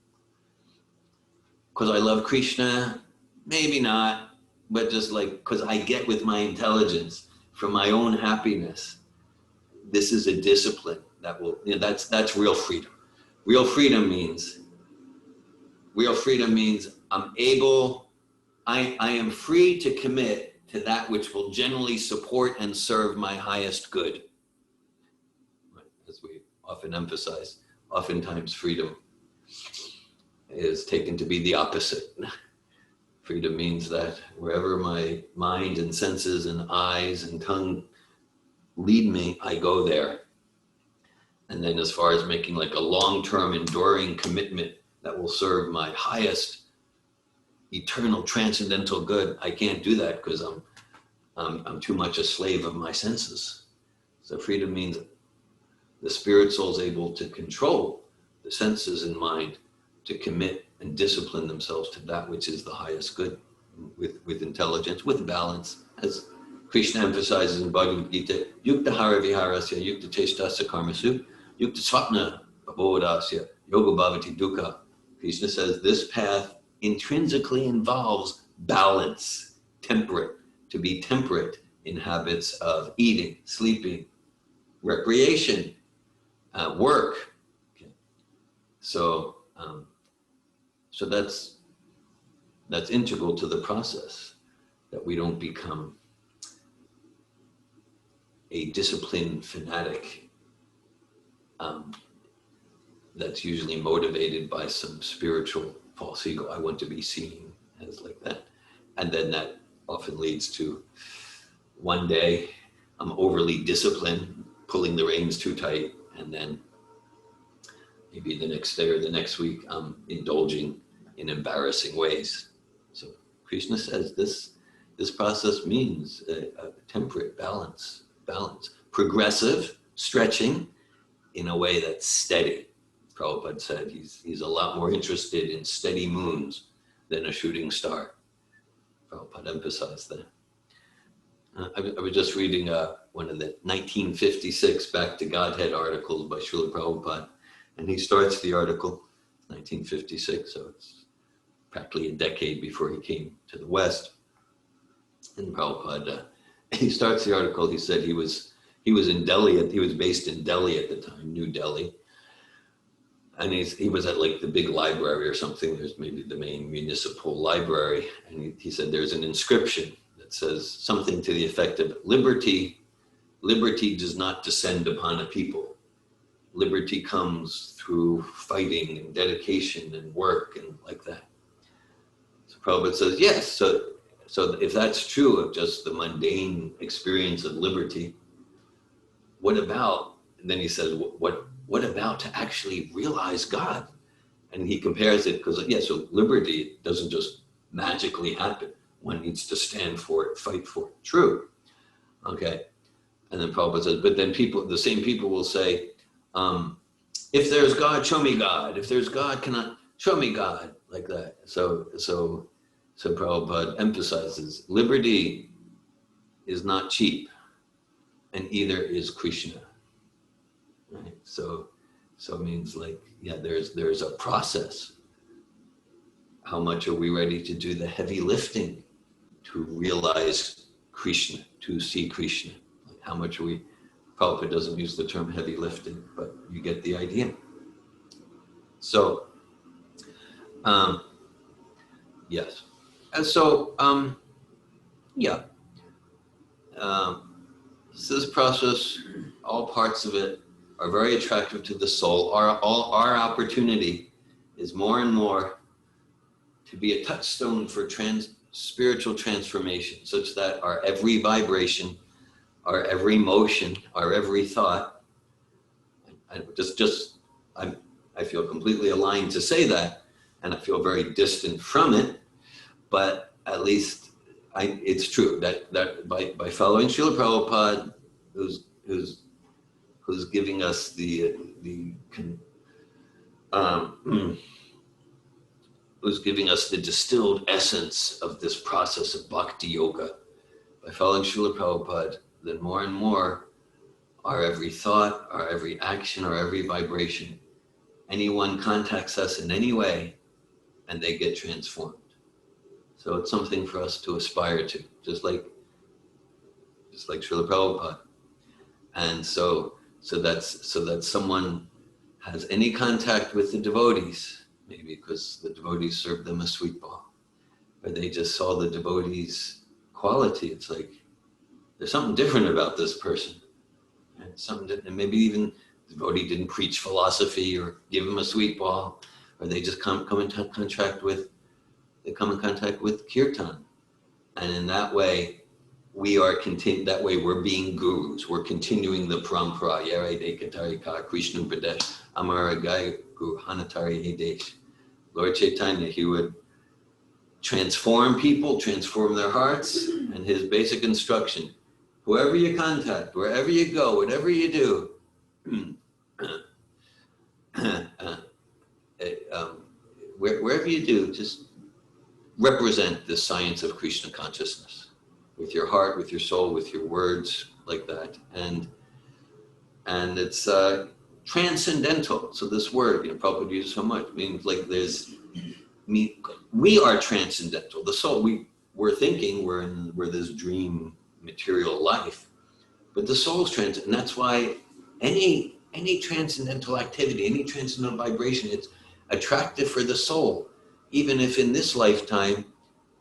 because I love Krishna, maybe not, but just like, because I get with my intelligence for my own happiness, this is a discipline that will, that's real freedom. Real freedom means I am free to commit to that which will generally support and serve my highest good. As we often emphasize, oftentimes freedom is taken to be the opposite. Freedom means that wherever my mind and senses and eyes and tongue lead me, I go there. And then as far as making like a long-term enduring commitment that will serve my highest eternal transcendental good, I can't do that because I'm too much a slave of my senses. So freedom means the spirit soul is able to control the senses and mind to commit and discipline themselves to that which is the highest good with intelligence, with balance. As Krishna emphasizes in Bhagavad Gita, yukta hara viharasya, yukta cheshtasya karmasu, yukta swapna abodasya, Yoga Bhavati Dukkha. Krishna says this path intrinsically involves balance, temperate, to be temperate in habits of eating, sleeping, recreation, work. Okay. So that's integral to the process, that we don't become a disciplined fanatic that's usually motivated by some spiritual false ego. I want to be seen as like that. And then that often leads to one day I'm overly disciplined, pulling the reins too tight, and then maybe the next day or the next week I'm indulging in embarrassing ways. So Krishna says this process means a temperate balance, progressive, stretching in a way that's steady. Prabhupada said he's a lot more interested in steady moons than a shooting star. Prabhupada emphasized that. I was just reading one of the 1956 Back to Godhead articles by Srila Prabhupada, and he starts the article, 1956, so it's practically a decade before he came to the West. And Prabhupada, he starts the article, he said he was in Delhi, he was based in Delhi at the time, New Delhi. And he was at like the big library or something. There's maybe the main municipal library. And he said there's an inscription that says something to the effect of liberty does not descend upon a people. Liberty comes through fighting and dedication and work and like that. So Prabhupada says, yes. So if that's true of just the mundane experience of liberty, what about, and then he says, what about to actually realize God? And he compares it, because so liberty doesn't just magically happen. One needs to stand for it, fight for it. True. Okay. And then Prabhupada says, but then the same people will say, if there's God, show me God. If there's God, cannot show me God, like that. So Prabhupada emphasizes liberty is not cheap, and either is Krishna. Right? So it means like, there's a process. How much are we ready to do the heavy lifting to realize Krishna, to see Krishna? Like how much are we, Prabhupada doesn't use the term heavy lifting, but you get the idea. So, yes. And so, so this process, all parts of it, are very attractive to the soul. Our opportunity is more and more to be a touchstone for spiritual transformation, such that our every vibration, our every motion, our every thought, I feel completely aligned to say that, and I feel very distant from it, but at least it's true that by following Srila Prabhupada, who's giving us who's giving us the distilled essence of this process of bhakti yoga. By following Srila Prabhupada, then more and more, our every thought, our every action, our every vibration, anyone contacts us in any way, and they get transformed. So it's something for us to aspire to, just like Srila Prabhupada. And so that someone has any contact with the devotees, maybe because the devotees served them a sweet ball, or they just saw the devotees' quality. It's like, there's something different about this person. And and maybe even the devotee didn't preach philosophy or give him a sweet ball, or they just come in contact with kirtan. And in that way, we're being gurus. We're continuing the parampara. Yare Dekatari Ka Krishna Pradesh Amara Gai Guru Hanatari Hidesh. Lord Chaitanya, he would transform people, transform their hearts, and his basic instruction: whoever you contact, wherever you go, whatever you do, wherever you do, just represent the science of Krishna consciousness with your heart, with your soul, with your words, like that. And it's transcendental. So this word, Prabhupada uses so much, means like we are transcendental. The soul, we're thinking we're this dream material life, but the soul's transcendental, and that's why any transcendental activity, any transcendental vibration, it's attractive for the soul, even if in this lifetime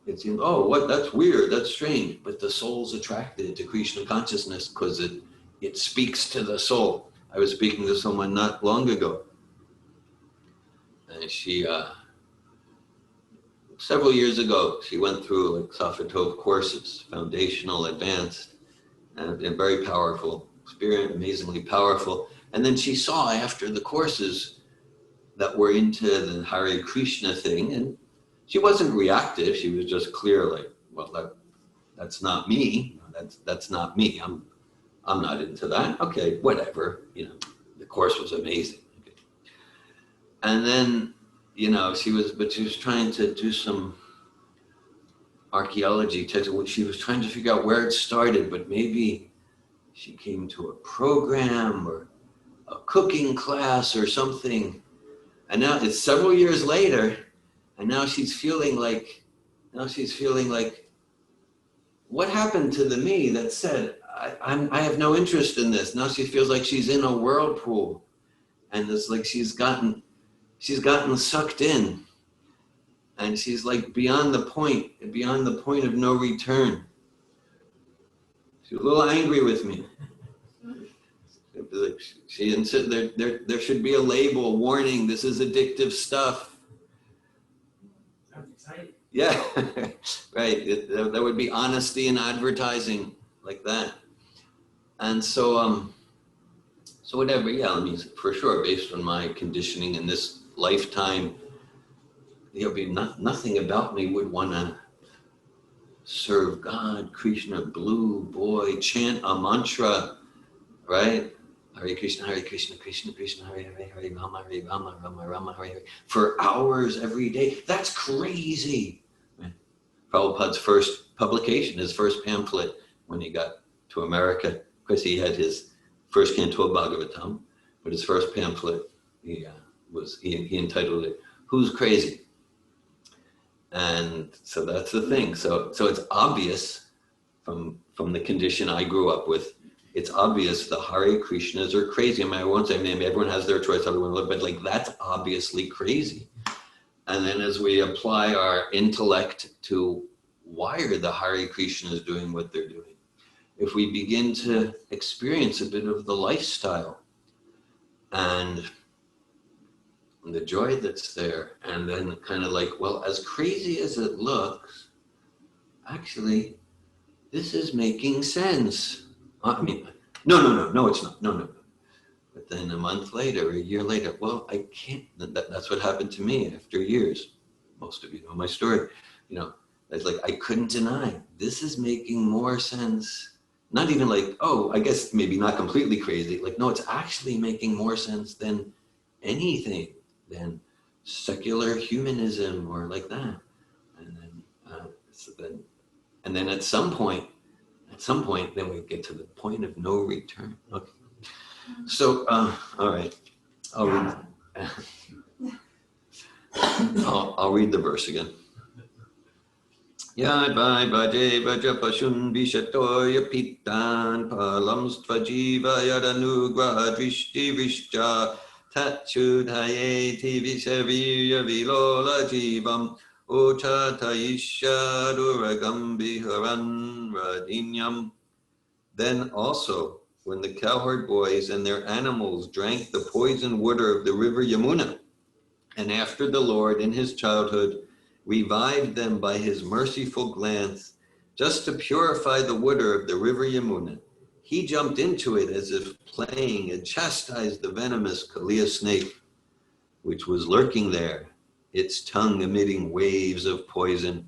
it seems, that's weird, that's strange, but the soul's attracted to Krishna consciousness because it speaks to the soul. I was speaking to someone not long ago, and she, several years ago, she went through like Safatov courses, foundational, advanced, and very powerful, spirit, amazingly powerful. And then she saw after the courses that were into the Hare Krishna thing, and she wasn't reactive. She was just clear, like, well, that's not me. That's not me. I'm not into that. Okay, whatever. The course was amazing. Okay. And then, she was trying to do some archaeology text. She was trying to figure out where it started, but maybe she came to a program or a cooking class or something. And now it's several years later, and now she's feeling like, what happened to the me that said, I have no interest in this. Now she feels like she's in a whirlpool, and it's like she's gotten sucked in, and she's like beyond the point of no return. She's a little angry with me. She insisted there should be a label, warning, this is addictive stuff. Sounds exciting. Yeah, right. That would be honesty in advertising, like that. And so whatever, yeah, I mean, for sure, based on my conditioning in this lifetime, there'll be nothing about me would want to serve God, Krishna, blue boy, chant a mantra, right? Hare Krishna, Krishna Krishna, Hare Hare, Hare Rama, Rama Rama, Hare Hare, for hours every day. That's crazy. Right? Prabhupada's first publication, his first pamphlet when he got to America, of course he had his first canto of Bhagavatam, but his first pamphlet, he entitled it, Who's Crazy? And so that's the thing. So it's obvious from the condition I grew up with, it's obvious the Hare Krishnas are crazy. I mean, I won't say everyone has their choice, but like that's obviously crazy. And then as we apply our intellect to why are the Hare Krishnas doing what they're doing, if we begin to experience a bit of the lifestyle and the joy that's there, and then kind of like, well, as crazy as it looks, actually, this is making sense. I mean, no, it's not. No. But then a month later, a year later, well, I can't, that's what happened to me after years. Most of you know my story. It's like, I couldn't deny, this is making more sense. Not even like, I guess maybe not completely crazy. Like, no, it's actually making more sense than anything, than secular humanism or like that. And then at some point, then we get to the point of no return. Okay. So, all right, I'll read the verse again. Ya bhai bhaje bhaja pashun vishatoya pitan palam stvajiva yadanugraha drishti vishcha tachudhayeti vishavirya vilola jivam ochataisha duragam viharan radinyam. Then also, when the cowherd boys and their animals drank the poisoned water of the river Yamuna, and after the Lord in his childhood revived them by his merciful glance, just to purify the water of the river Yamuna, he jumped into it as if playing and chastised the venomous Kalia snake, which was lurking there, its tongue emitting waves of poison.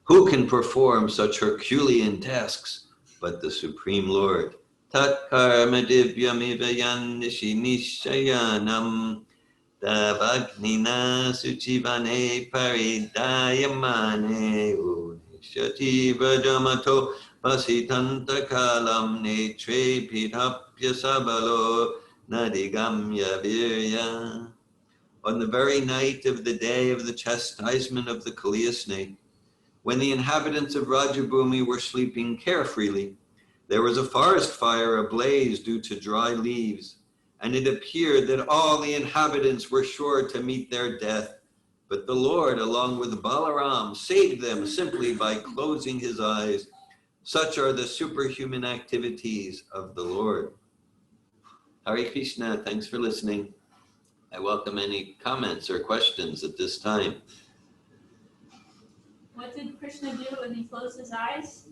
Who can perform such Herculean tasks but the Supreme Lord? Tat karma divyamivayan nishayanam Davagnina suchivane paridayamane unishati vrajamato pasitanta kalam netre pidhapya sabalo Nadigamya virya. On the very night of the day of the chastisement of the Kaliya snake, when the inhabitants of Rajabhumi were sleeping carefreely, there was a forest fire ablaze due to dry leaves, and it appeared that all the inhabitants were sure to meet their death. But the Lord, along with Balaram, saved them simply by closing his eyes. Such are the superhuman activities of the Lord. Hare Krishna, thanks for listening. I welcome any comments or questions at this time. What did Krishna do when he closed his eyes?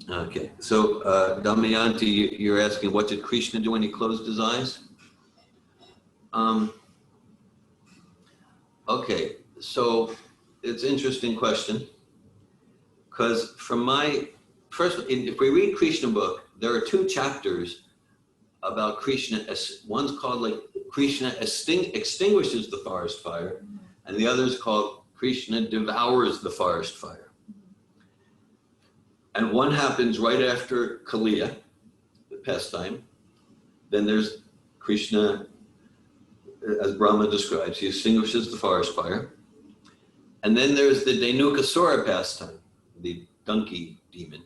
Okay, so Damayanti, you're asking what did Krishna do when he closed his eyes? Okay, so it's an interesting question, because from my first, if we read Krishna book, there are two chapters about Krishna. One's called like Krishna extinguishes the forest fire, and the other is called Krishna devours the forest fire. And one happens right after Kaliya, the pastime. Then there's Krishna, as Brahma describes, he extinguishes the forest fire. And then there's the Dhenukasura pastime, the donkey demon.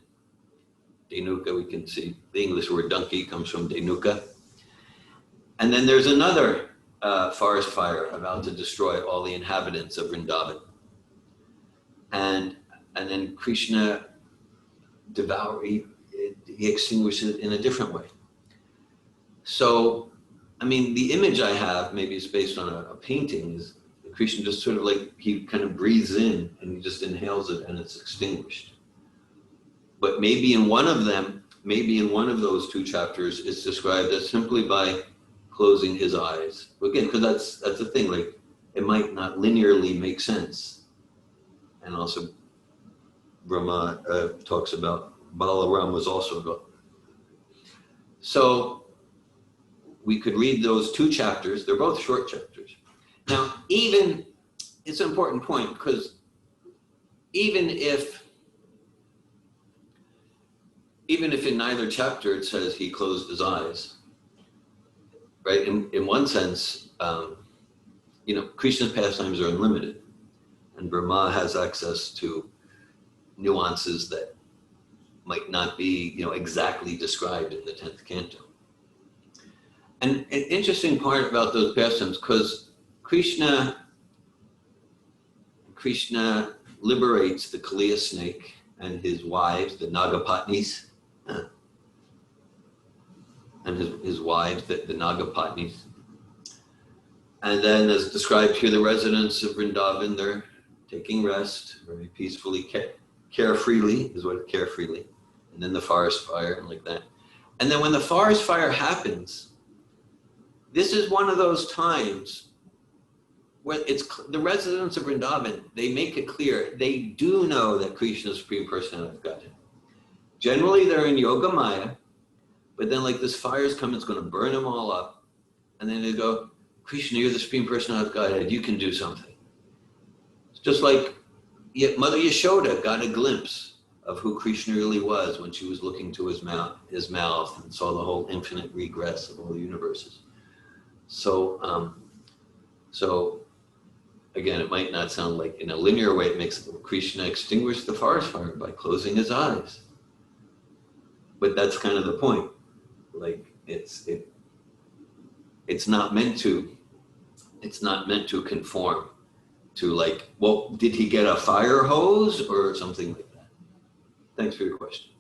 Dhenuka, we can see the English word donkey comes from Dhenuka. And then there's another forest fire about to destroy all the inhabitants of Vrindavan. And then Krishna he extinguishes it in a different way. So, I mean, the image I have, maybe it's based on a painting, is Krishna just sort of like, he kind of breathes in and he just inhales it and it's extinguished. But maybe in one of them, maybe in one of those two chapters, it's described as simply by closing his eyes. Again, because that's the thing, like, it might not linearly make sense. And also, Brahma talks about Balaram was also about. So we could read those two chapters. They're both short chapters. Now, it's an important point, because even if in neither chapter it says he closed his eyes, right? In one sense, Krishna's pastimes are unlimited, and Brahma has access to nuances that might not be, exactly described in the 10th canto. And an interesting part about those pastimes, because Krishna liberates the Kaliya snake and his wives, the Nagapatnis, and his wives, the Nagapatnis. And then, as described here, the residents of Vrindavan, they're taking rest very peacefully, carefreely, and then the forest fire, and like that. And then when the forest fire happens, this is one of those times where it's the residents of Vrindavan, they make it clear, they do know that Krishna is the Supreme Personality of Godhead. Generally, they're in Yoga Maya, but then like this fire's coming, it's going to burn them all up. And then they go, Krishna, you're the Supreme Personality of Godhead, you can do something. It's just like Mother Yashoda got a glimpse of who Krishna really was when she was looking to his mouth and saw the whole infinite regress of all the universes. So again, it might not sound like in a linear way, it makes Krishna extinguish the forest fire by closing his eyes. But that's kind of the point. Like it's not meant to conform to like, well, did he get a fire hose or something like that? Thanks for your question.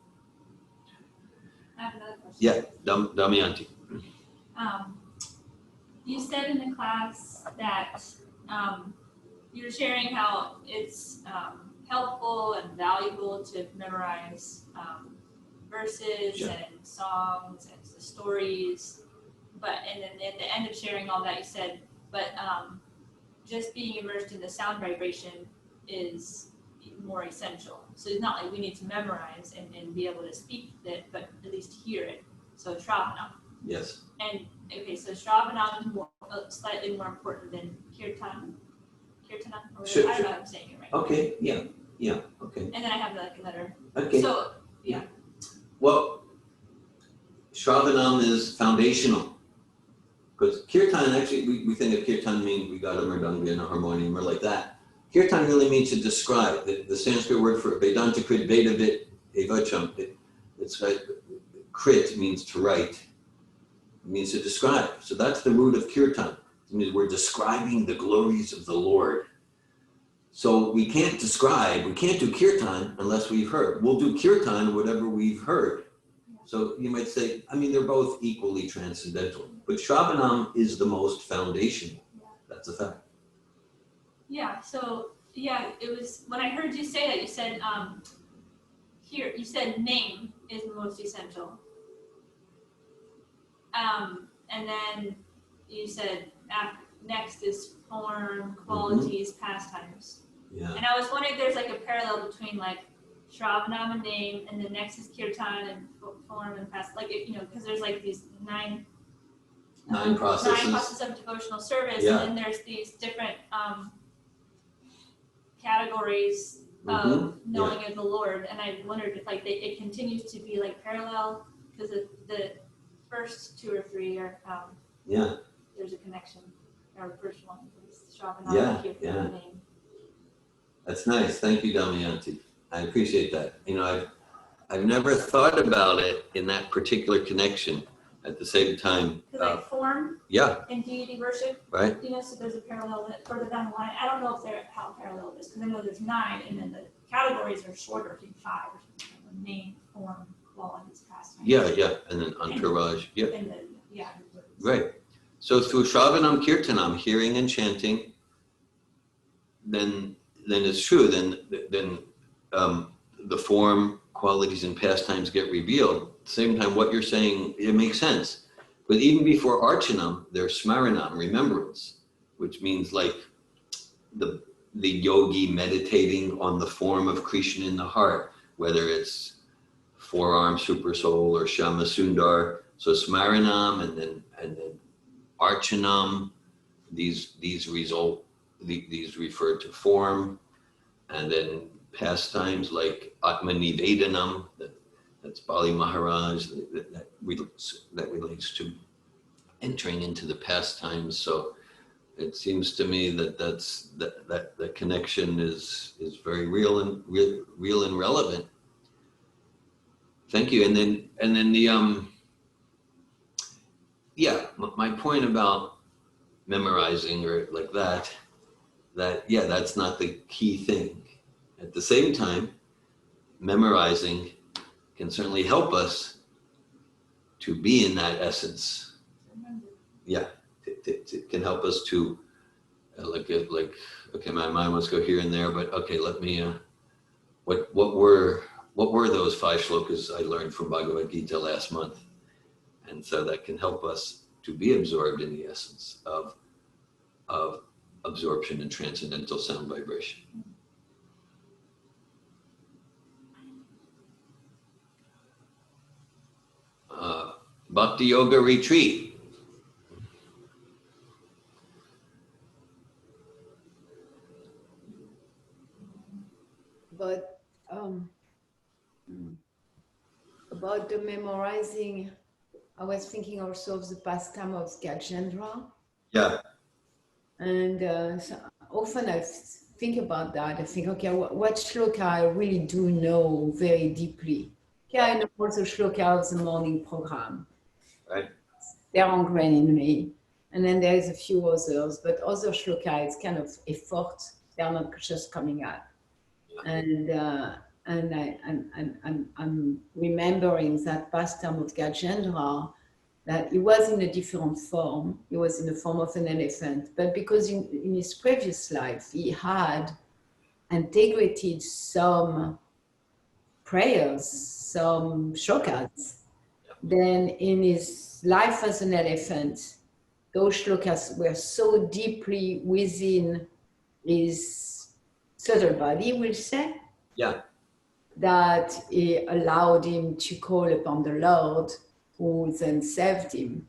I have another question. Yeah, Damayanti. You said in the class that you were sharing how it's helpful and valuable to memorize verses Sure. and songs and the stories, and then at the end of sharing all that you said, but just being immersed in the sound vibration is more essential. So it's not like we need to memorize and be able to speak it, but at least hear it. So Shravanam. Yes. And okay, so Shravanam is slightly more important than Kirtana, or Sure, I don't sure. know if I'm saying it right. Okay, yeah, okay. And then I have like another. Okay. So yeah. Well, Shravanam is foundational. Because kirtan, actually, we think of kirtan means we got a mridanga and a harmonium or like that. Kirtan really means to describe. The Sanskrit word for Vedanta krit, Vedavit, evacham. It's right. Krit means to write. It means to describe. So that's the root of kirtan. It means we're describing the glories of the Lord. So we can't describe, we can't do kirtan unless we've heard. We'll do kirtan whatever we've heard. So you might say, I mean, they're both equally transcendental, but Shravanam is the most foundational. That's a fact. Yeah, so, yeah, it was, when I heard you say that, you said, here, you said name is the most essential. And then you said next is form, qualities, pastimes. Yeah. And I was wondering if there's like a parallel between like Shravanam and name, and the next is kirtan and form and past, like, you know, because there's like these nine processes of devotional service, and then there's these different categories of knowing of the Lord, and I wondered if like it continues to be like parallel, because the first two or three are there's a connection. Or first one is Shravanam, kirtan, and name. That's nice. Thank you, Damayanti. I appreciate that. You know, I've never thought about it in that particular connection. At the same time, like form, and deity worship, right? You know, so there's a parallel that further down the line. I don't know if they're how parallel it is, because I know there's 9, and then the categories are shorter, I think 5 or something. Name, form, qualities, pastimes. Yeah, and then entourage. And right. So through Shravanam Kirtanam, hearing and chanting, then it's true. Then the form, qualities, and pastimes get revealed. At the same time, what you're saying, it makes sense. But even before Archanam, there's Smaranam, remembrance, which means like the yogi meditating on the form of Krishna in the heart, whether it's forearm super soul or Shama Sundar. So Smaranam and then Archanam, these refer to form, and then pastimes like Atmanivedanam, that's Bali Maharaj, that relates to entering into the pastimes. So it seems to me that that connection is very real and relevant. Thank you. And then the my point about memorizing or like that's not the key thing. At the same time, memorizing can certainly help us to be in that essence. It can help us to okay, my mind wants to go here and there, but okay, let me what were those 5 shlokas I learned from Bhagavad Gita last month? And so that can help us to be absorbed in the essence of absorption and transcendental sound vibration. Bhakti Yoga Retreat. But about the memorizing, I was thinking also of the pastime of Gajendra. Yeah. And so often I think about that. I think, okay, what shloka I really do know very deeply. Okay, I know also shloka of the morning program. Right. They're ingrained in me. And then there is a few others, but other shloka, it's kind of effort. They're not just coming out. And I'm remembering that pastime of Gajendra, that he was in a different form. He was in the form of an elephant, but because in his previous life, he had integrated some prayers, some shlokas. Then in his life as an elephant, those shlokas were so deeply within his subtle body, we'll say, that it allowed him to call upon the Lord, who then saved him.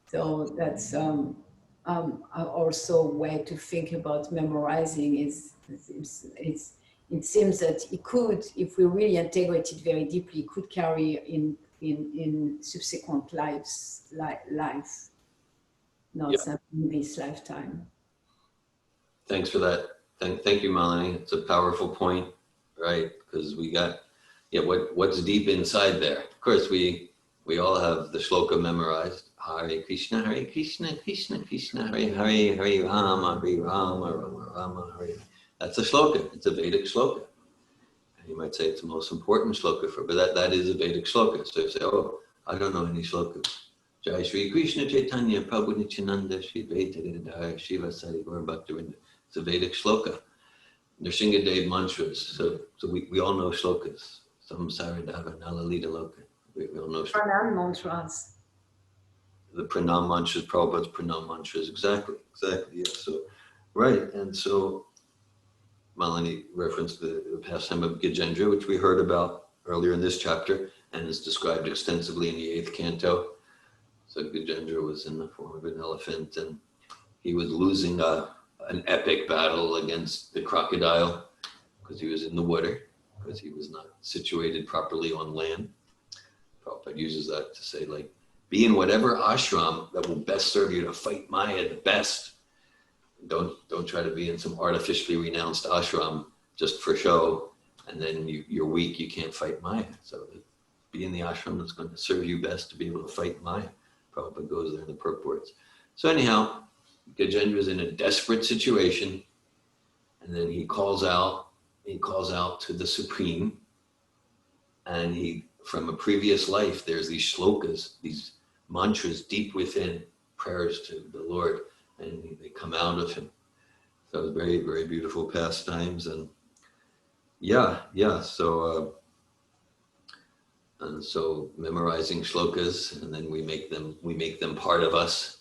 So that's also a way to think about memorizing. It seems that he could, if we really integrate it very deeply, could carry in in subsequent life, not Yeah. something in this lifetime. Thanks for that. Thank you, Melanie. It's a powerful point, right? Because we got, what's deep inside there? Of course, we all have the shloka memorized. Hare Krishna, Krishna Krishna, Hare Hare, Hare Rama, Hare Rama, Rama Rama, Hare. That's a shloka. It's a Vedic shloka. And you might say it's the most important shloka but that is a Vedic shloka. So you say, oh, I don't know any shlokas. Jai Shri Krishna Chaitanya Prabhu Nityananda Shri Dvaita Shiva Sari Gaur Bhaktivinoda. It's a Vedic shloka. Nrsingadev mantras. So we all know shlokas. Some Saradava Nalalita Loka. We all know shlokas. Pranam mantras. The pranam mantras, Prabhupada's pranam mantras. Exactly. Yeah. So, right. And so Malini referenced the pastime of Gajendra, which we heard about earlier in this chapter and is described extensively in the 8th canto. So Gajendra was in the form of an elephant and he was losing an epic battle against the crocodile because he was in the water, because he was not situated properly on land. Prabhupada uses that to say, like, be in whatever ashram that will best serve you to fight Maya the best. Don't try to be in some artificially renounced ashram just for show, and then you're weak, you can't fight Maya. So be in the ashram that's going to serve you best to be able to fight Maya. Prabhupada goes there in the purports. So anyhow, Gajendra is in a desperate situation, and then he calls out to the Supreme, and from a previous life, there's these shlokas, these mantras deep within, prayers to the Lord, and they come out of him. So very, very beautiful pastimes, and so memorizing shlokas, and then we make them part of us.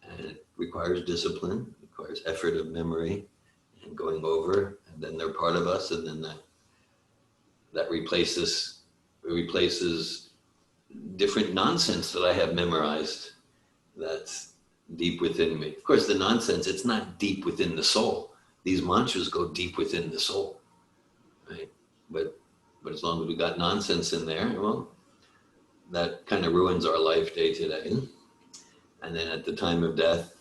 And it requires discipline, requires effort of memory and going over, and then they're part of us, and then that replaces different nonsense that I have memorized that's deep within me. Of course, the nonsense, it's not deep within the soul. These mantras go deep within the soul, right? But as long as we got nonsense in there, well, that kind of ruins our life day to day. And then at the time of death,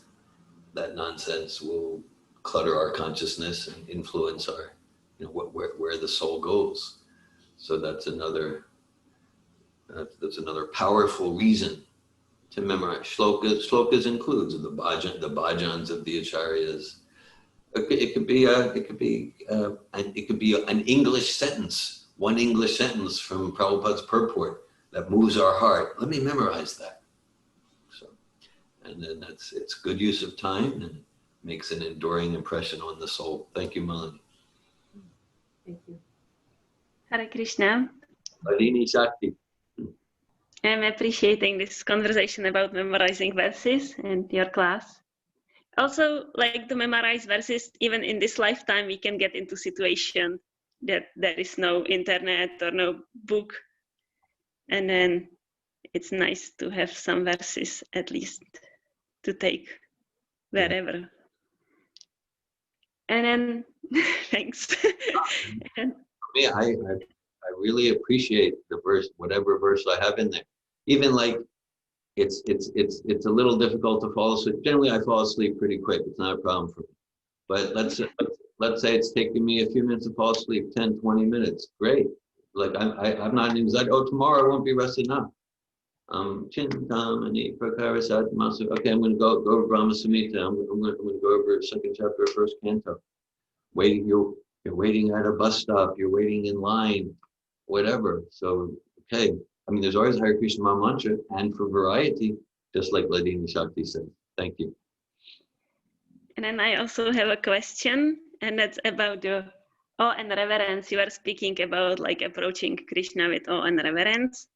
that nonsense will clutter our consciousness and influence our, where the soul goes. So that's another powerful reason to memorize shlokas. Shlokas includes the bhajans of the acharyas. It could be an English sentence, one English sentence from Prabhupada's purport that moves our heart. Let me memorize that. And then it's good use of time and makes an enduring impression on the soul. Thank you, Melanie. Thank you. Hare Krishna. Adini Shakti. I'm appreciating this conversation about memorizing verses and your class. Also, like to memorize verses, even in this lifetime, we can get into situation that there is no internet or no book. And then it's nice to have some verses at least to take wherever. And then thanks. Me, I really appreciate the verse, whatever verse I have in there. Even like it's a little difficult to fall asleep. Generally, I fall asleep pretty quick. It's not a problem for me. But let's say it's taking me a few minutes to fall asleep, 10, 20 minutes. Great. Like I'm not even like, oh, tomorrow I won't be rested enough. Chintamani Prakarasat Masu. Okay, I'm going to go over Brahma Samhita. I'm going to go over 2nd chapter, 1st canto. You're waiting at a bus stop. You're waiting in line, whatever. So, okay. I mean, there's always Hare Krishna Maha Mantra, and for variety, just like Ladini Shakti said. Thank you. And then I also have a question, and that's about the awe and reverence. You are speaking about like approaching Krishna with awe and reverence.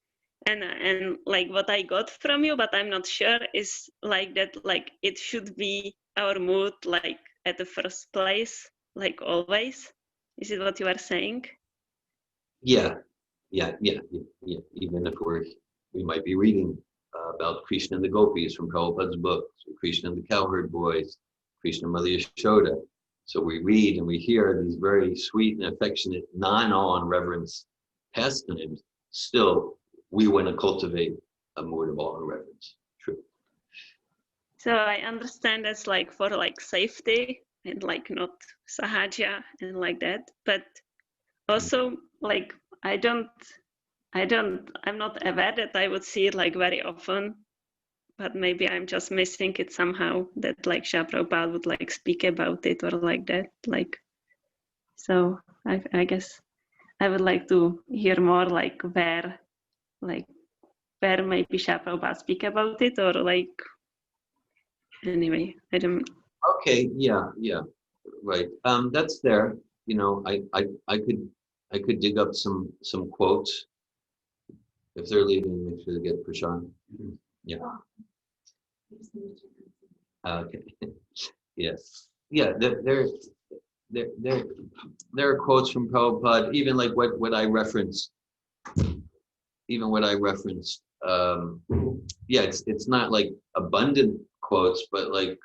And like what I got from you, but I'm not sure, is like that, like it should be our mood, like at the first place, like always. Is it what you are saying? Yeah. Even if we might be reading about Krishna and the gopis from Prabhupada's books, Krishna and the cowherd boys, Krishna and Mother Yashoda. So we read and we hear these very sweet and affectionate, non-awe and reverence pastimes. Still, we want to cultivate a mood of awe and reverence. True. So I understand that's like for like safety and like not sahaja and like that, but also like I'm not aware that I would see it like very often, but maybe I'm just missing it somehow, that like Srila Prabhupada would like speak about it or like that, like. So I guess I would like to hear more like where maybe Srila Prabhupada speak about it, or like, anyway, I don't. Okay, yeah, right. That's there. You know, I could dig up some quotes. If they're leaving, make sure they get Prashant. Yeah. Okay. Yes. Yeah. There are quotes from Prabhupada, even like what I referenced. Even what I referenced. Yeah, it's not like abundant quotes, but like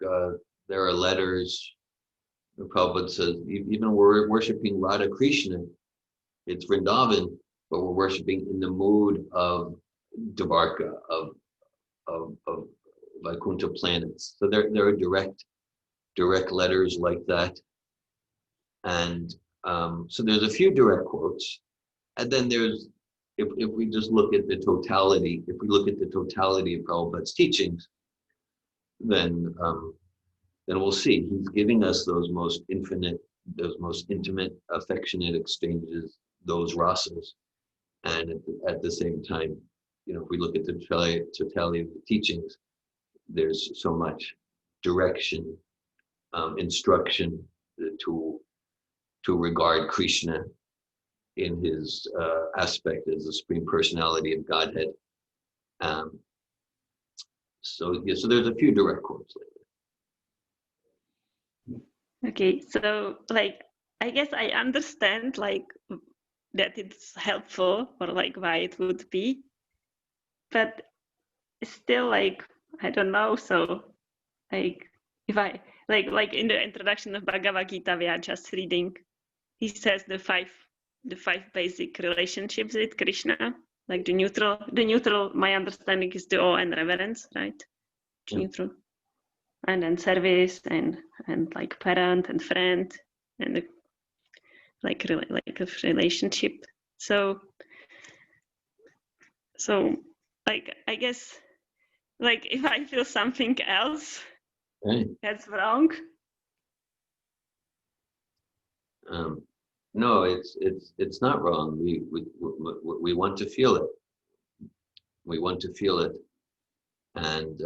there are letters. Prabhupada says, even we're worshiping Radha Krishna, it's Vrindavan, but we're worshiping in the mood of Dvarka, of Vaikuntha planets. So there are direct letters like that. And so there's a few direct quotes. And then there's, if we just look at the totality, of Prabhupada's teachings, then we'll see he's giving us those most intimate, affectionate exchanges, those rasas. And at the same time, you know, if we look at the totality of the teachings, there's so much direction, instruction to regard Krishna in his aspect as the Supreme Personality of Godhead. So there's a few direct quotes like that. Okay, so like I guess I understand like that it's helpful, or like why it would be, but still like I don't know. So like if I like in the introduction of Bhagavad Gita we are just reading, he says the five basic relationships with Krishna, like the neutral, my understanding is the awe and reverence, right? Yeah. Neutral. And then service and like parent and friend and like a relationship. So like I guess like if I feel something else that's wrong. No, it's not wrong. We want to feel it. We want to feel it, and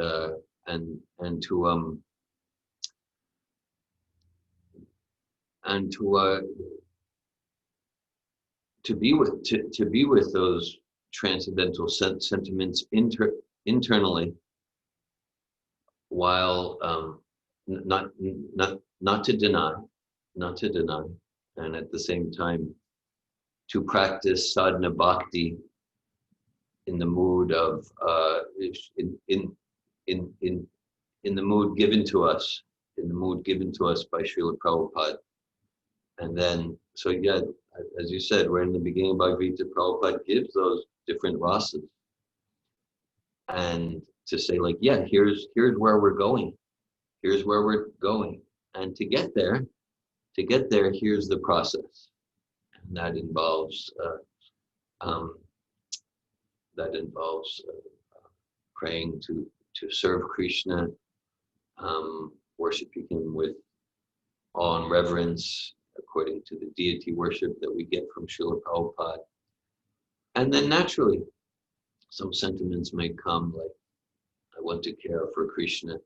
to be with those transcendental sentiments internally, while not to deny, and at the same time to practice sadhana bhakti in the mood of in the mood given to us, by Srila Prabhupada. And then, so yeah, as you said, we're in the beginning of Bhagavad Gita, Prabhupada gives those different rasas. And to say like, yeah, here's where we're going. Here's where we're going. And to get there, here's the process. And that involves praying to serve Krishna, worshiping him with awe and reverence, according to the deity worship that we get from Srila Prabhupada. And then naturally, some sentiments may come, like, I want to care for Krishna,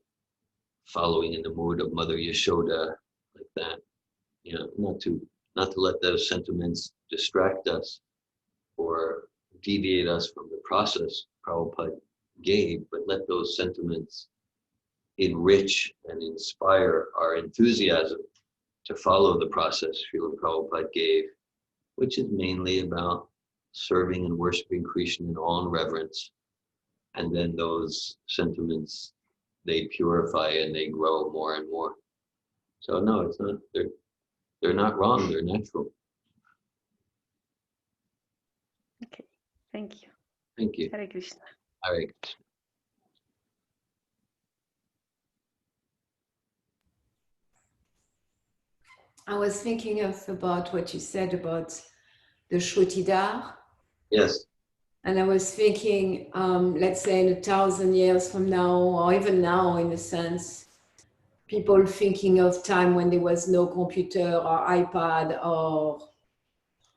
following in the mood of Mother Yashoda, like that. You know, not to let those sentiments distract us or deviate us from the process Prabhupada gave, but let those sentiments enrich and inspire our enthusiasm to follow the process Srila Prabhupada gave, which is mainly about serving and worshiping Krishna in awe and reverence. And then those sentiments, they purify and they grow more and more. So no, it's not, they're not wrong, they're natural. Okay, thank you. Thank you. Hare Krishna. Hare Krishna. I was thinking about what you said about the Shrutidar. Yes. And I was thinking, let's say in 1,000 years from now, or even now in a sense, people thinking of time when there was no computer or iPad or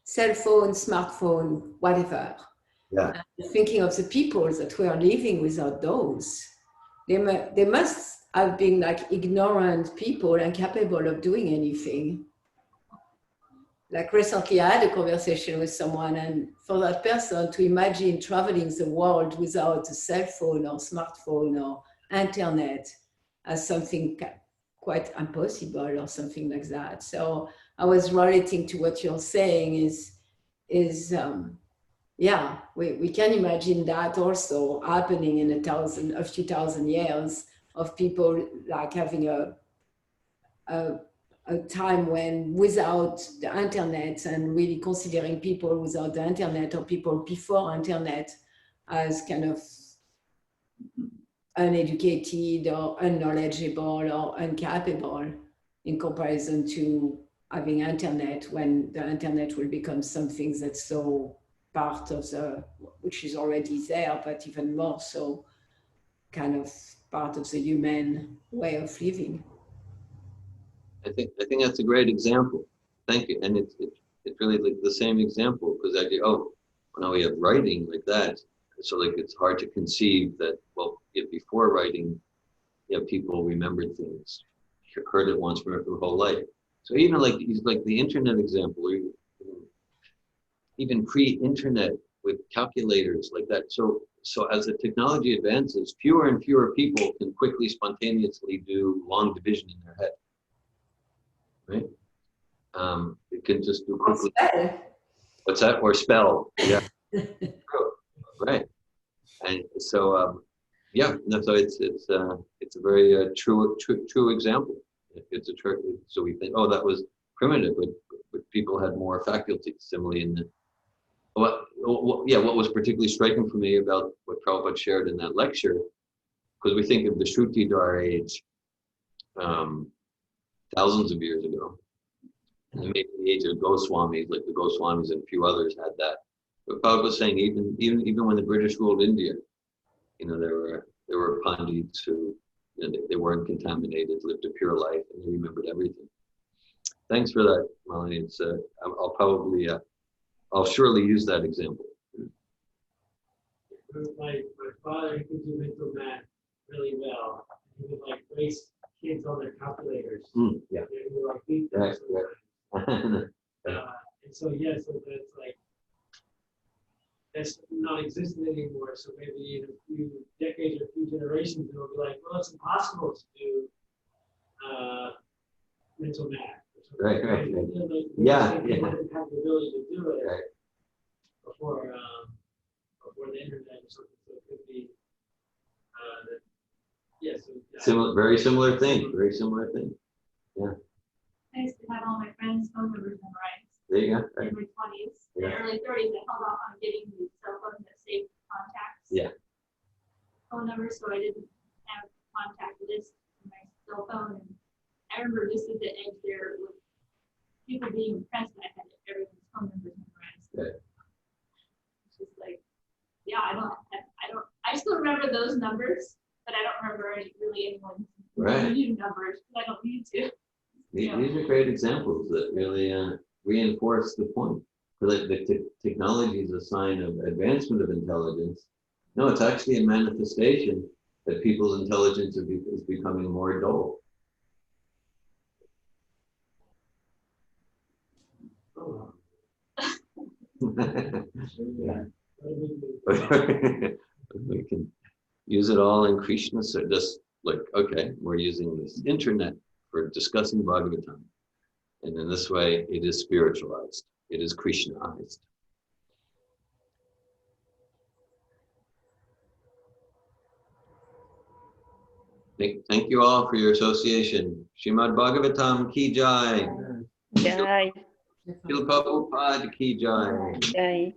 cell phone, smartphone, whatever. Yeah. And thinking of the people that were living without those, they must have been like ignorant people, incapable of doing anything. Like recently, I had a conversation with someone, and for that person to imagine traveling the world without a cell phone or smartphone or internet as something quite impossible or something like that. So I was relating to what you're saying yeah, we can imagine that also happening in a few thousand years of people like having a time when without the internet and really considering people without the internet or people before internet as kind of uneducated or unknowledgeable or incapable in comparison to having internet, when the internet will become something that's so part of the, which is already there, but even more so kind of part of the human way of living. I think that's a great example. Thank you. And it's really like the same example, because I do, well, now we have writing like that. So like it's hard to conceive that, well, if before writing, people remembered things, heard it once for their whole life. So even like the internet example, or even pre-internet with calculators like that. So as the technology advances, fewer and fewer people can quickly, spontaneously do long division in their head. Right? It can just do quickly. What's that? Or spell? Yeah. Right. And so so it's a very true example. It's a so we think, oh, that was primitive, but people had more faculties. Similarly, in the what was particularly striking for me about what Prabhupada shared in that lecture, because we think of the Shrutidar age thousands of years ago, and maybe the age of Goswamis, like the Goswamis and a few others had that. But Prabhupada was saying even when the British ruled India, there were Pandits who they weren't contaminated, lived a pure life, and they remembered everything. Thanks for that, Melanie. It's I'll surely use that example. My father, he could do mental math really well. He would like race kids on their calculators. Yeah. They would like beat them sometimes. And so that's not existent anymore. So maybe in a few decades or a few generations, it'll be like, well, it's impossible to do mental math. Right. Yeah. They didn't have the ability to do it before the internet or something. So it could be Very similar thing. Very similar thing. Yeah. I used to have all my friends' phone numbers memorized. There you go. In my 20s, in the early 30s, I held off on getting the cell phone that saved contacts. Yeah. Phone numbers, so I didn't have contact list in my cell phone. And I remember this is the edge there with people being impressed that I had everyone's phone numbers memorized. Right. It's just like, I still remember those numbers, but I don't remember anyone's new numbers because I don't need to. These are great examples that really reinforce the point. The technology is a sign of advancement of intelligence. No, it's actually a manifestation that people's intelligence is becoming more dull. Yeah. We can use it all in Krishna. So just like, okay, we're using this internet for discussing Bhagavatam. And in this way, it is spiritualized. It is Krishnaized. Thank you all for your association. Srimad Bhagavatam ki jai. Jai. Shila Prabhupada ki jai. Jai.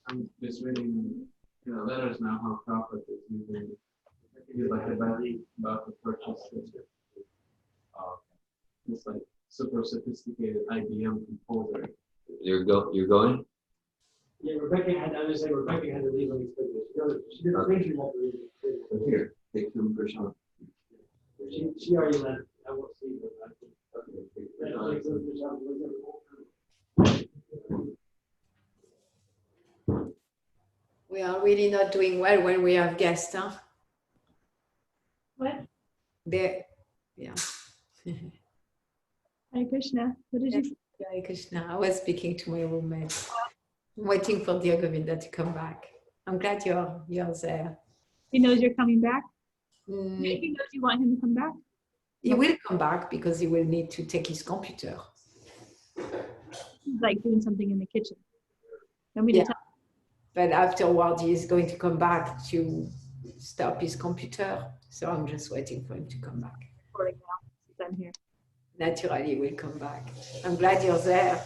I'm just reading, letters now how Prabhupada is using, he's like about the purchase. It's like super sophisticated IBM composer. You're going? Yeah, Rebecca had to leave when he said this. She didn't think she had to leave. Here, take them for Sean. She already left. I won't see her. We are really not doing well when we have guests, huh? What? Yeah. Hare Krishna. What did you say? Hare Krishna. I was speaking to my roommate. I'm waiting for Dhira Govinda to come back. I'm glad you're there. He knows you're coming back? Mm, He knows you want him to come back? he will come back because he will need to take his computer. He's like doing something in the kitchen. Want me to Yeah. tell But afterward, he is going to come back to stop his computer. So I'm just waiting for him to come back. recording now since I'm here? Naturally, he will come back. I'm glad you're there.